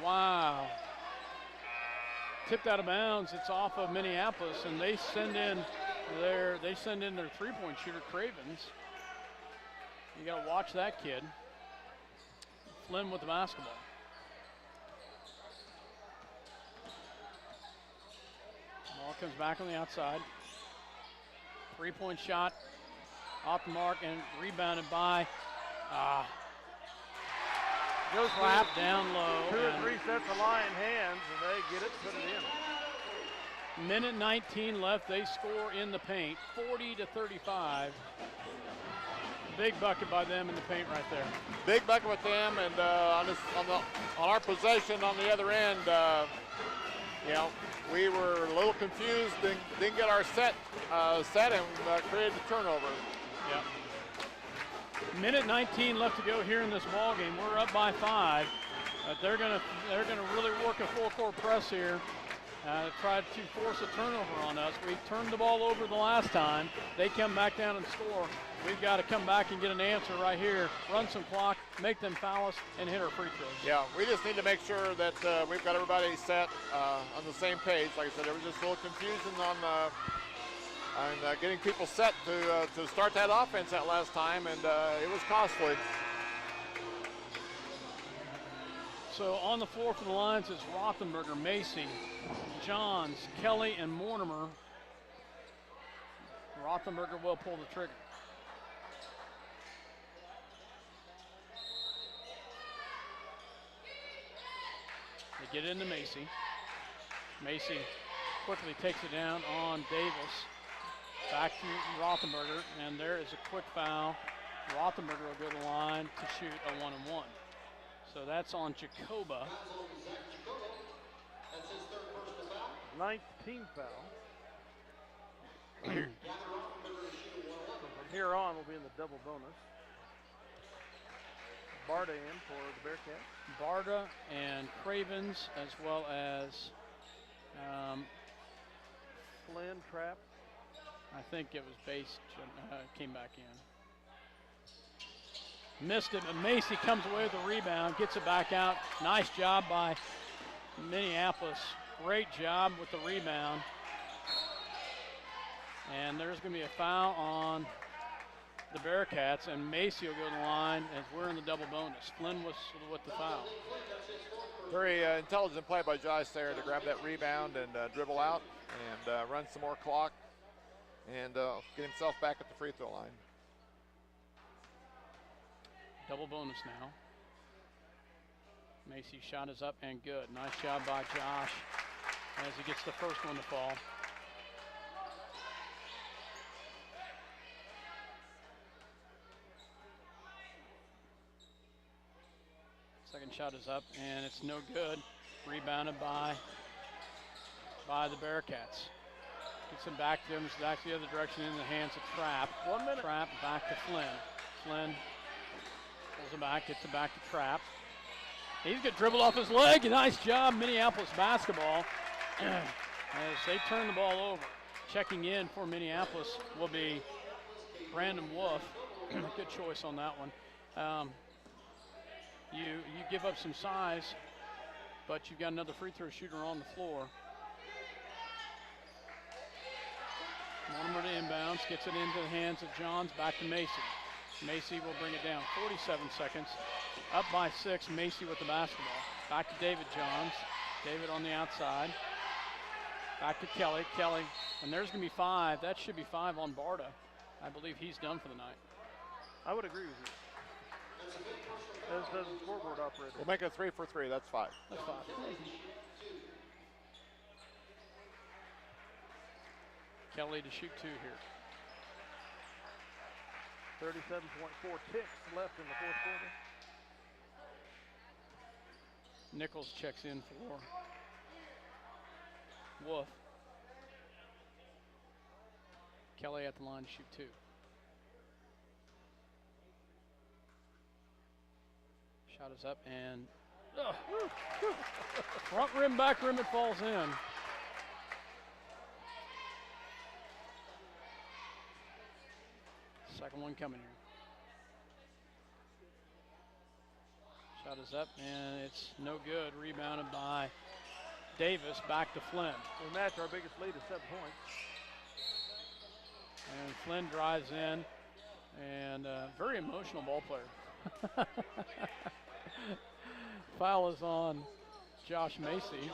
Wow. Tipped out of bounds. It's off of Minneapolis, and they send in their three-point shooter, Cravens. You got to watch that kid. Flynn with the basketball. Ball comes back on the outside. Three-point shot off the mark and rebounded by Goes Clapp down low. 2 or 3 sets of lying hands, and they get it, put it in. Minute 19 left. They score in the paint, 40-35. Big bucket by them in the paint right there. Big bucket with them, and on our possession on the other end, we were a little confused, didn't get our set and created a turnover. Yep. Minute 19 left to go here in this ball game. We're up by 5. They're gonna really work a full court press here. Tried to force a turnover on us. We turned the ball over the last time. They come back down and score. We've got to come back and get an answer right here. Run some clock, make them foul us, and hit our free throws. Yeah, we just need to make sure that we've got everybody set on the same page. Like I said, there was just a little confusion on getting people set to start that offense that last time, and it was costly. So on the floor for the Lions is Rothenberger, Macy, Johns, Kelly, and Mortimer. Rothenberger will pull the trigger. They get into Macy. Macy quickly takes it down on Davis. Back to Rothenberger, and there is a quick foul. Rothenberger will go to the line to shoot a 1-and-1. So that's on Jacoba. 9th team foul. So from here on, we'll be in the double bonus. Barda in for the Bearcats. Barda and Cravens, as well as Flynn, Trapp. I think it was Base came back in. Missed it, but Macy comes away with the rebound, gets it back out. Nice job by Minneapolis. Great job with the rebound. And there's going to be a foul on the Bearcats, and Macy will go to the line as we're in the double bonus. Flynn was with the foul. Very intelligent play by Josh there to grab that rebound and dribble out and run some more clock and get himself back at the free throw line. Double bonus now. Macy's shot is up and good. Nice job by Josh as he gets the first one to fall. Second shot is up and it's no good. Rebounded by the Bearcats. Gets him back to him, back the other direction in the hands of Trapp. 1 minute. Trapp back to Flynn. Flynn pulls it back, gets it back to Trapp. He's got dribbled off his leg. Nice job, Minneapolis basketball. As they turn the ball over. Checking in for Minneapolis will be Brandon Wolf. Good choice on that one. You give up some size, but you've got another free throw shooter on the floor. Mortimer to inbounds, gets it into the hands of Johns, back to Macy. Macy will bring it down, 47 seconds. Up by 6, Macy with the basketball. Back to David Johns. David on the outside. Back to Kelly. Kelly, and there's going to be 5. That should be 5 on Barta. I believe he's done for the night. I would agree with you. As does the scoreboard operator. We'll make it 3 for 3. That's 5. That's 5. Kelly to shoot 2 here. 37.4 ticks left in the fourth quarter. Nichols checks in for Wolf. Kelly at the line to shoot 2. Shot is up and front rim, back rim, it falls in. Second one coming here. Shot is up and it's no good. Rebounded by Davis, back to Flynn. We match our biggest lead is 7 points. And Flynn drives in, and very emotional ball player. Foul is on Josh Macy.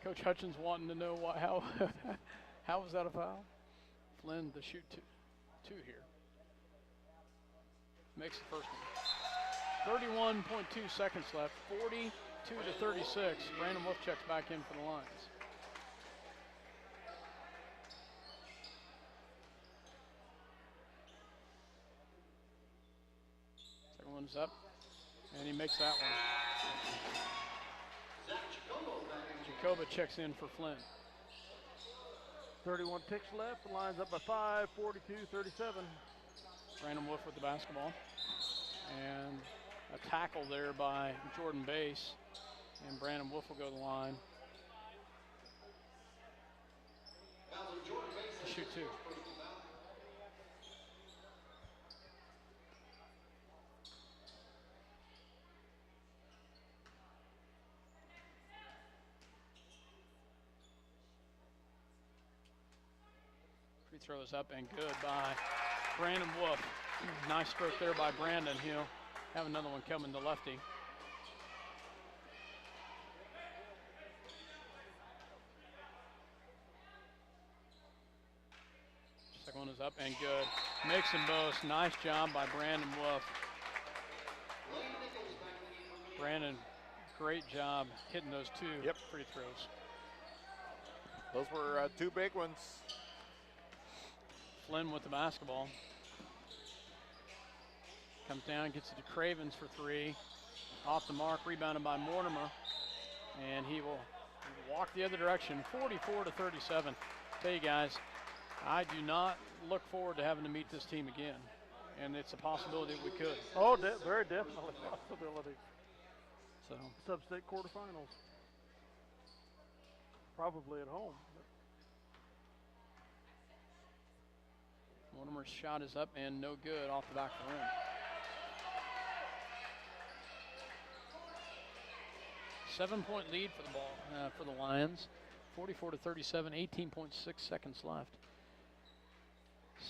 Coach Hutchins wanting to know how was that a foul? Flynn to shoot two here. Makes the first one. 31.2 seconds left. 42 to 36. Brandon Wolf checks back in for the Lions. Second one's up, and he makes that one. Jacoba checks in for Flynn. 31 ticks left. The Lions up by 5, 42-37. Brandon Wolf with the basketball. And a tackle there by Jordan Bass. And Brandon Wolf will go to the line. To shoot 2. Free throw is up and good by Brandon Wolf. Nice stroke there by Brandon. He'll have another one coming to lefty. Second one is up and good. Makes them both. Nice job by Brandon Wolf. Brandon, great job hitting those 2 free throws. Those were 2 big ones. Flynn with the basketball. Comes down, gets it to Cravens for 3. Off the mark, rebounded by Mortimer. And he will walk the other direction, 44 to 37. Tell you guys, I do not look forward to having to meet this team again. And it's a possibility that we could. Oh, very definitely a possibility. So Sub-state quarterfinals. Probably at home. Mortimer's shot is up and no good off the back of the rim. 7-point lead for the ball for the Lions. 44 to 37, 18.6 seconds left.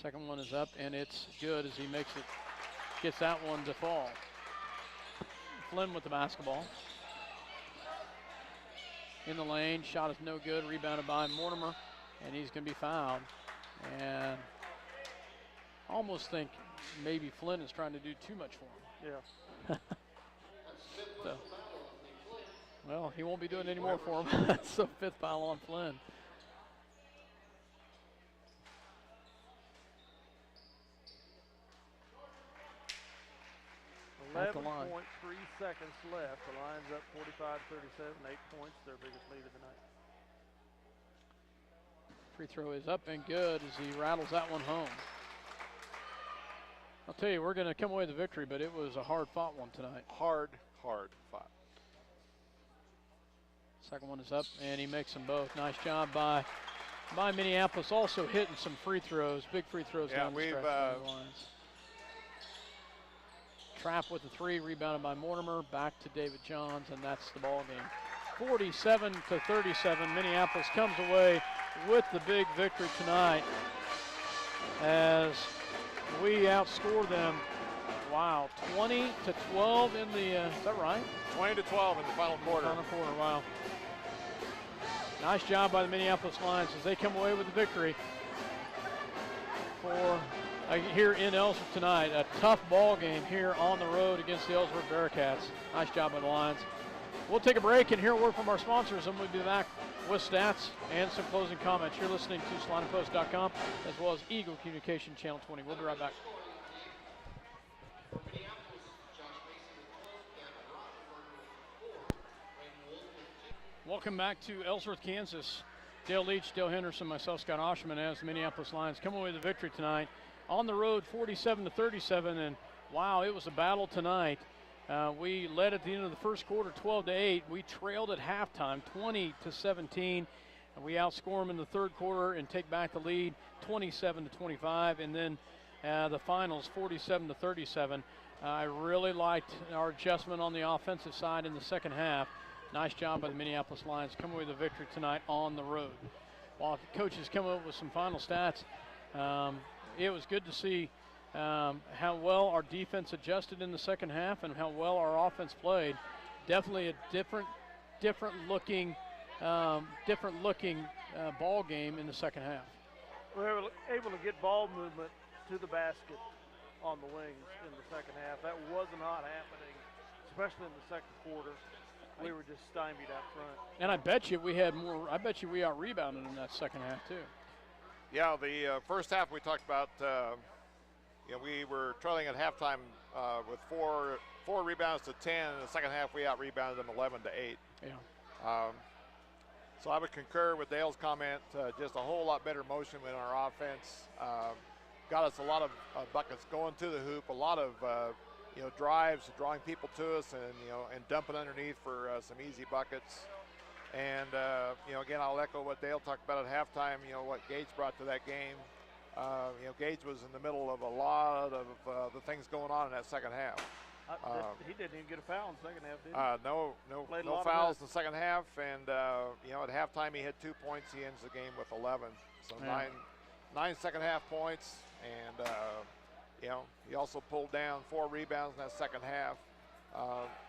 Second one is up and it's good as he makes it, gets that one to fall. Flynn with the basketball. In the lane, shot is no good, rebounded by Mortimer, and he's going to be fouled. And almost think maybe Flynn is trying to do too much for him. Yeah. So, well, he won't be doing any more for him. So 5th foul on Flynn. 11.3 seconds left. The Lions up 45-37, 8 points, their biggest lead of the night. Free throw is up and good as he rattles that one home. I'll tell you, we're going to come away with the victory, but it was a hard-fought one tonight. Hard fought. Second one is up, and he makes them both. Nice job by Minneapolis, also hitting some free throws, big free throws down the stretch by the Lions. Trapp with the 3, rebounded by Mortimer, back to David Johns, and that's the ball game. 47-37. Minneapolis comes away with the big victory tonight as we outscore them. Wow, 20-12 in the, is that right? 20-12 in the final quarter. Final quarter, wow. Nice job by the Minneapolis Lions as they come away with the victory for here in Ellsworth tonight. A tough ball game here on the road against the Ellsworth Bearcats. Nice job by the Lions. We'll take a break and hear a word from our sponsors, and we'll be back with stats and some closing comments. You're listening to SalinaPost.com as well as Eagle Communication Channel 20. We'll be right back. Welcome back to Ellsworth, Kansas. Dale Leach, Dale Henderson, myself, Scott Oshman, as the Minneapolis Lions come away with the victory tonight. On the road, 47-37, and wow, it was a battle tonight. We led at the end of the first quarter, 12-8. We trailed at halftime, 20-17. And we outscore them in the third quarter and take back the lead, 27-25. And then the finals, 47-37. I really liked our adjustment on the offensive side in the second half. Nice job by the Minneapolis Lions. Come away with a victory tonight on the road. While coaches come up with some final stats, it was good to see how well our defense adjusted in the second half and how well our offense played. Definitely a different looking ball game in the second half. We were able to get ball movement to the basket on the wings in the second half. That was not happening, especially in the second quarter. We were just stymied out front. And I bet you we had more. I bet you we out-rebounded in that second half too. Yeah, the first half we talked about. We were trailing at halftime with four rebounds to 10. In the second half, we out-rebounded them 11-8. Yeah. So I would concur with Dale's comment. Just a whole lot better motion in our offense. Got us a lot of buckets going to the hoop. A lot of drives, drawing people to us, and dumping underneath for some easy buckets. And again, I'll echo what Dale talked about at halftime. What Gage brought to that game. Gage was in the middle of a lot of the things going on in that second half. He didn't even get a foul in the second half, did he? No fouls in the second half, and at halftime he had 2 points. He ends the game with 11. So yeah. nine second half points, and he also pulled down 4 rebounds in that second half.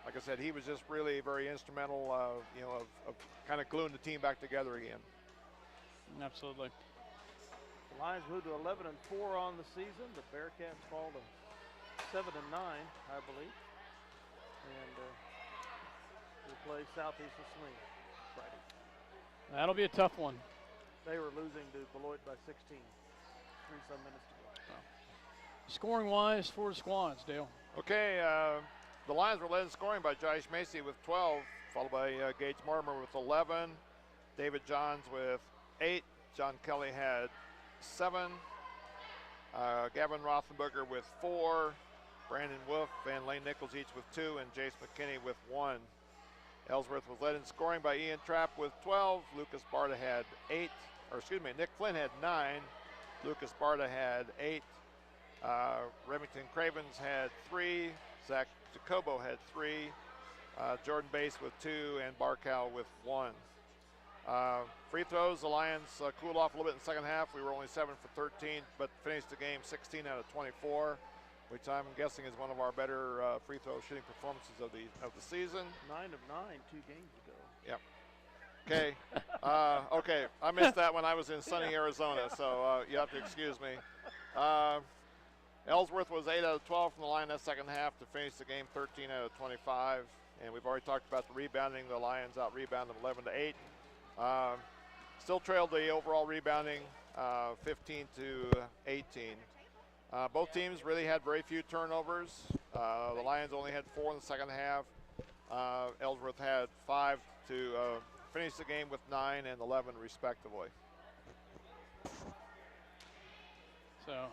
Like I said, he was just really very instrumental, of kind of gluing the team back together again. Absolutely. The Lions moved to 11-4 on the season. The Bearcats fall to 7-9, I believe. And we'll play Southeast of Saline Friday. That'll be a tough one. They were losing to Beloit by 16. 3-some minutes to go. Scoring-wise for the squads, Dale. Okay, the Lions were led in scoring by Josh Macy with 12, followed by Gage Mortimer with 11, David Johns with 8, John Kelly had 7, Gavin Rothenberger with 4, Brandon Wolf and Lane Nichols each with 2, and Jace McKinney with 1. Ellsworth was led in scoring by Ian Trapp with 12, Lucas Barta had 8, Nick Flynn had 9, Lucas Barta had 8, Remington Cravens had 3, Zach Jacobo had 3, Jordan Bass with 2, and Barkow with 1. Free throws, the Lions cooled off a little bit in the second half. We were only 7 for 13, but finished the game 16 out of 24, which I'm guessing is one of our better free throw shooting performances of the season. 9 of 9 2 games ago. Yep. Okay. Okay. I missed that when I was in sunny Arizona, so you have to excuse me. Ellsworth was 8 out of 12 from the line that second half to finish the game 13 out of 25. And we've already talked about the rebounding. The Lions out-rebounded them 11-8. Still trailed the overall rebounding 15-18. Both teams really had very few turnovers. The Lions only had 4 in the second half. Ellsworth had 5 to finish the game with 9 and 11 respectively. So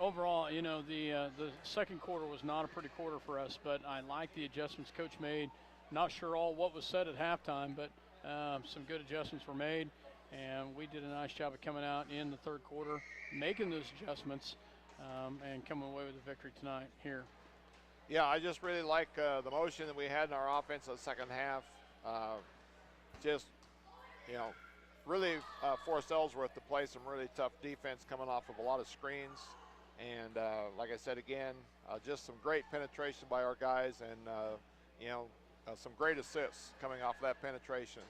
overall, the second quarter was not a pretty quarter for us, but I like the adjustments Coach made. Not sure what was said at halftime, but some good adjustments were made, and we did a nice job of coming out in the third quarter, making those adjustments, and coming away with a victory tonight here. Yeah, I just really like the motion that we had in our offense in the second half. just, really forced Ellsworth to play some really tough defense coming off of a lot of screens. And like I said again, just some great penetration by our guys, and some great assists coming off of that penetration.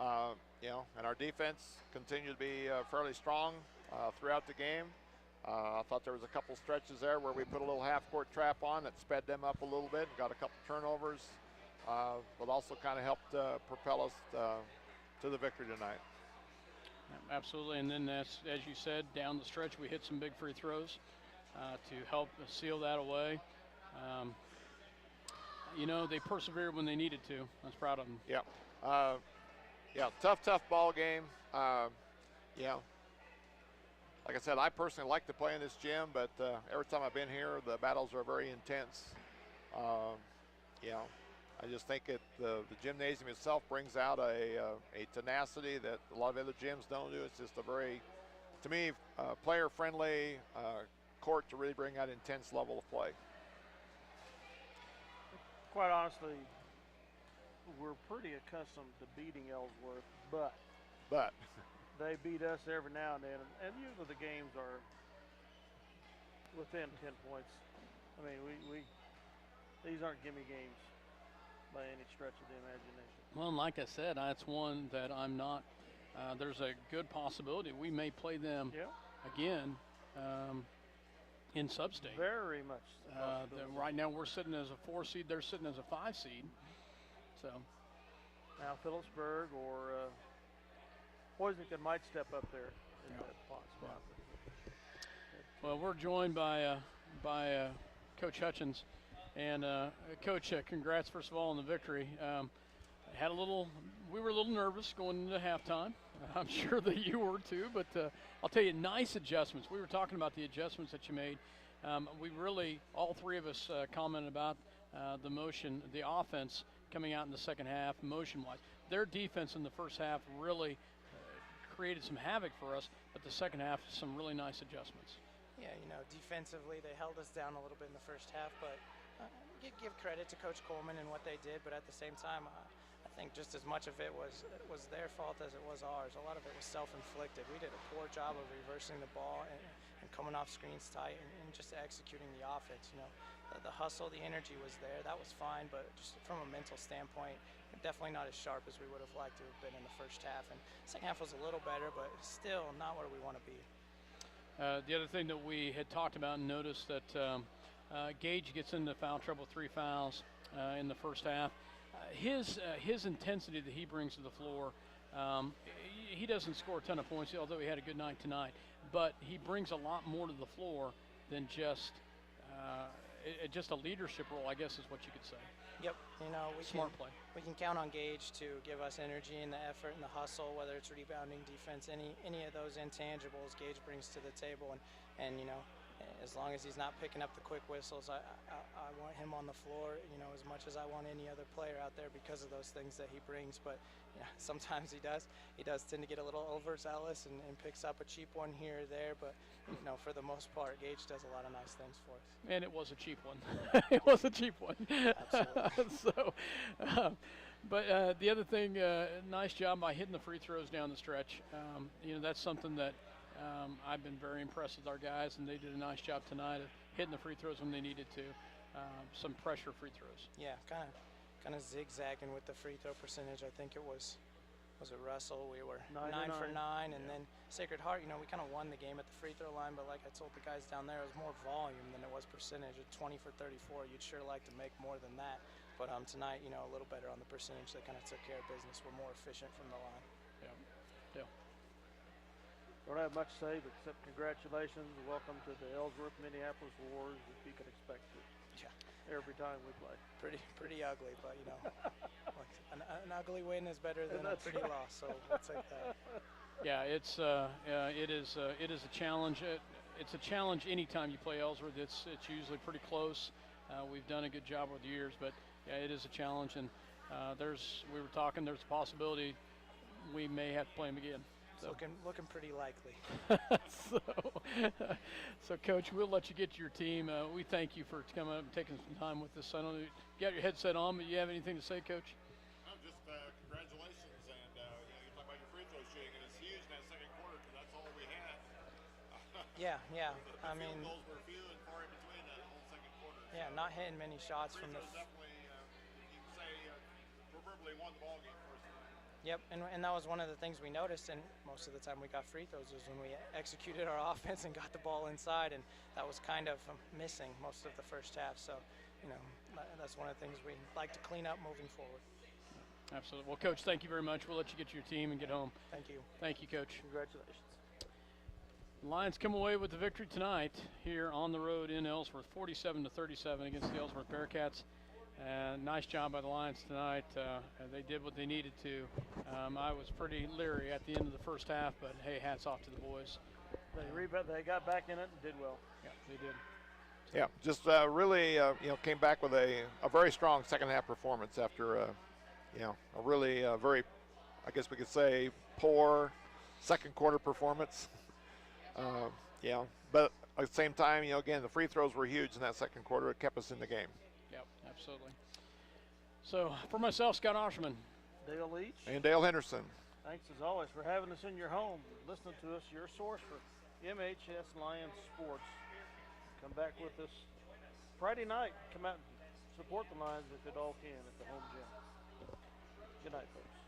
And our defense continued to be fairly strong throughout the game. I thought there was a couple stretches there where we put a little half-court trap on that sped them up a little bit and got a couple turnovers, but also kind of helped propel us to the victory tonight. Absolutely, and then as you said, down the stretch we hit some big free throws to help seal that away. They persevered when they needed to. I was proud of them. Yeah, tough ball game. Like I said, I personally like to play in this gym, but every time I've been here, the battles are very intense. I just think the gymnasium itself brings out a tenacity that a lot of other gyms don't do. It's just a very, to me, player-friendly court to really bring out intense level of play. Quite honestly, we're pretty accustomed to beating Ellsworth, but they beat us every now and then, and usually the games are within 10 points. I mean, these aren't gimme games by any stretch of the imagination. Well, and like I said, that's one that I'm not. There's a good possibility we may play them again in sub-state. Very much. Right now we're sitting as a 4 seed. They're sitting as a 5 seed. So now Phillipsburg or Boise might step up there in that spot. Well, we're joined by Coach Hutchins, and Coach, congrats first of all on the victory. We were a little nervous going into halftime. I'm sure that you were too, but I'll tell you, nice adjustments. We were talking about the adjustments that you made. We really, all three of us commented about the motion, the offense coming out in the second half, motion-wise. Their defense in the first half really created some havoc for us, but the second half, some really nice adjustments. Yeah, defensively they held us down a little bit in the first half, but give credit to Coach Coleman and what they did, but at the same time, I think just as much of it was their fault as it was ours. A lot of it was self-inflicted. We did a poor job of reversing the ball and coming off screens tight and just executing the offense. The hustle, the energy was there. That was fine, but just from a mental standpoint, definitely not as sharp as we would have liked to have been in the first half. And second half was a little better, but still not where we want to be. The other thing that we had talked about and noticed that Gage gets into foul trouble, 3 fouls in the first half. His intensity that he brings to the floor, he doesn't score a ton of points, although he had a good night tonight, but he brings a lot more to the floor than just a leadership role, I guess is what you could say. Yep, Smart play. We can count on Gage to give us energy and the effort and the hustle, whether it's rebounding, defense, any of those intangibles Gage brings to the table, and as long as he's not picking up the quick whistles, I want him on the floor, as much as I want any other player out there because of those things that he brings. But sometimes he does tend to get a little overzealous and picks up a cheap one here or there. But for the most part, Gage does a lot of nice things for us. And it was a cheap one. It was a cheap one. Absolutely. But the other thing, nice job by hitting the free throws down the stretch. That's something that I've been very impressed with our guys, and they did a nice job tonight of hitting the free throws when they needed to. Some pressure free throws. Yeah, kind of zigzagging with the free throw percentage. I think it was it Russell? We were 9 for 9, and then Sacred Heart. We kind of won the game at the free throw line, but like I told the guys down there, it was more volume than it was percentage. At 20 for 34, you'd sure like to make more than that. But tonight, a little better on the percentage. They kind of took care of business. We're more efficient from the line. Yeah. Don't have much to say, but except congratulations. Welcome to the Ellsworth Minneapolis Wars, if you can expect it. Yeah. Every time we play. Pretty ugly, but like an ugly win is better than a pretty loss. So we'll take that. Yeah, it is a challenge. It's a challenge anytime you play Ellsworth. It's usually pretty close. We've done a good job over the years, but yeah, it is a challenge. And there's a possibility we may have to play them again. So. Looking pretty likely. So, Coach, we'll let you get to your team. We thank you for coming up and taking some time with us. I don't know, you got your headset on, but you have anything to say, Coach? Just congratulations. Yeah. I mean, Field goals were few and far in between that whole second quarter. yeah, not hitting many shots from the. Definitely, you can say, proverbially won the ball game first time. Yep, and that was one of the things we noticed, and most of the time we got free throws was when we executed our offense and got the ball inside, and that was kind of missing most of the first half. So, that's one of the things we like to clean up moving forward. Absolutely. Well, Coach, thank you very much. We'll let you get to your team and get home. Thank you. Thank you, Coach. Congratulations. The Lions come away with the victory tonight here on the road in Ellsworth, 47-37 against the Ellsworth Bearcats. Nice job by the Lions tonight. They did what they needed to. I was pretty leery at the end of the first half, but hey, hats off to the boys. They got back in it and did well. Yeah, they did. Yeah, just really, came back with a very strong second half performance after, a really very, I guess we could say, poor second quarter performance. But at the same time, again, the free throws were huge in that second quarter. It kept us in the game. Yep, absolutely. So for myself, Scott Osherman. Dale Leach. And Dale Henderson. Thanks as always for having us in your home, listening to us, your source for MHS Lions sports. Come back with us Friday night. Come out and support the Lions if it all can at the home gym. Good night, folks.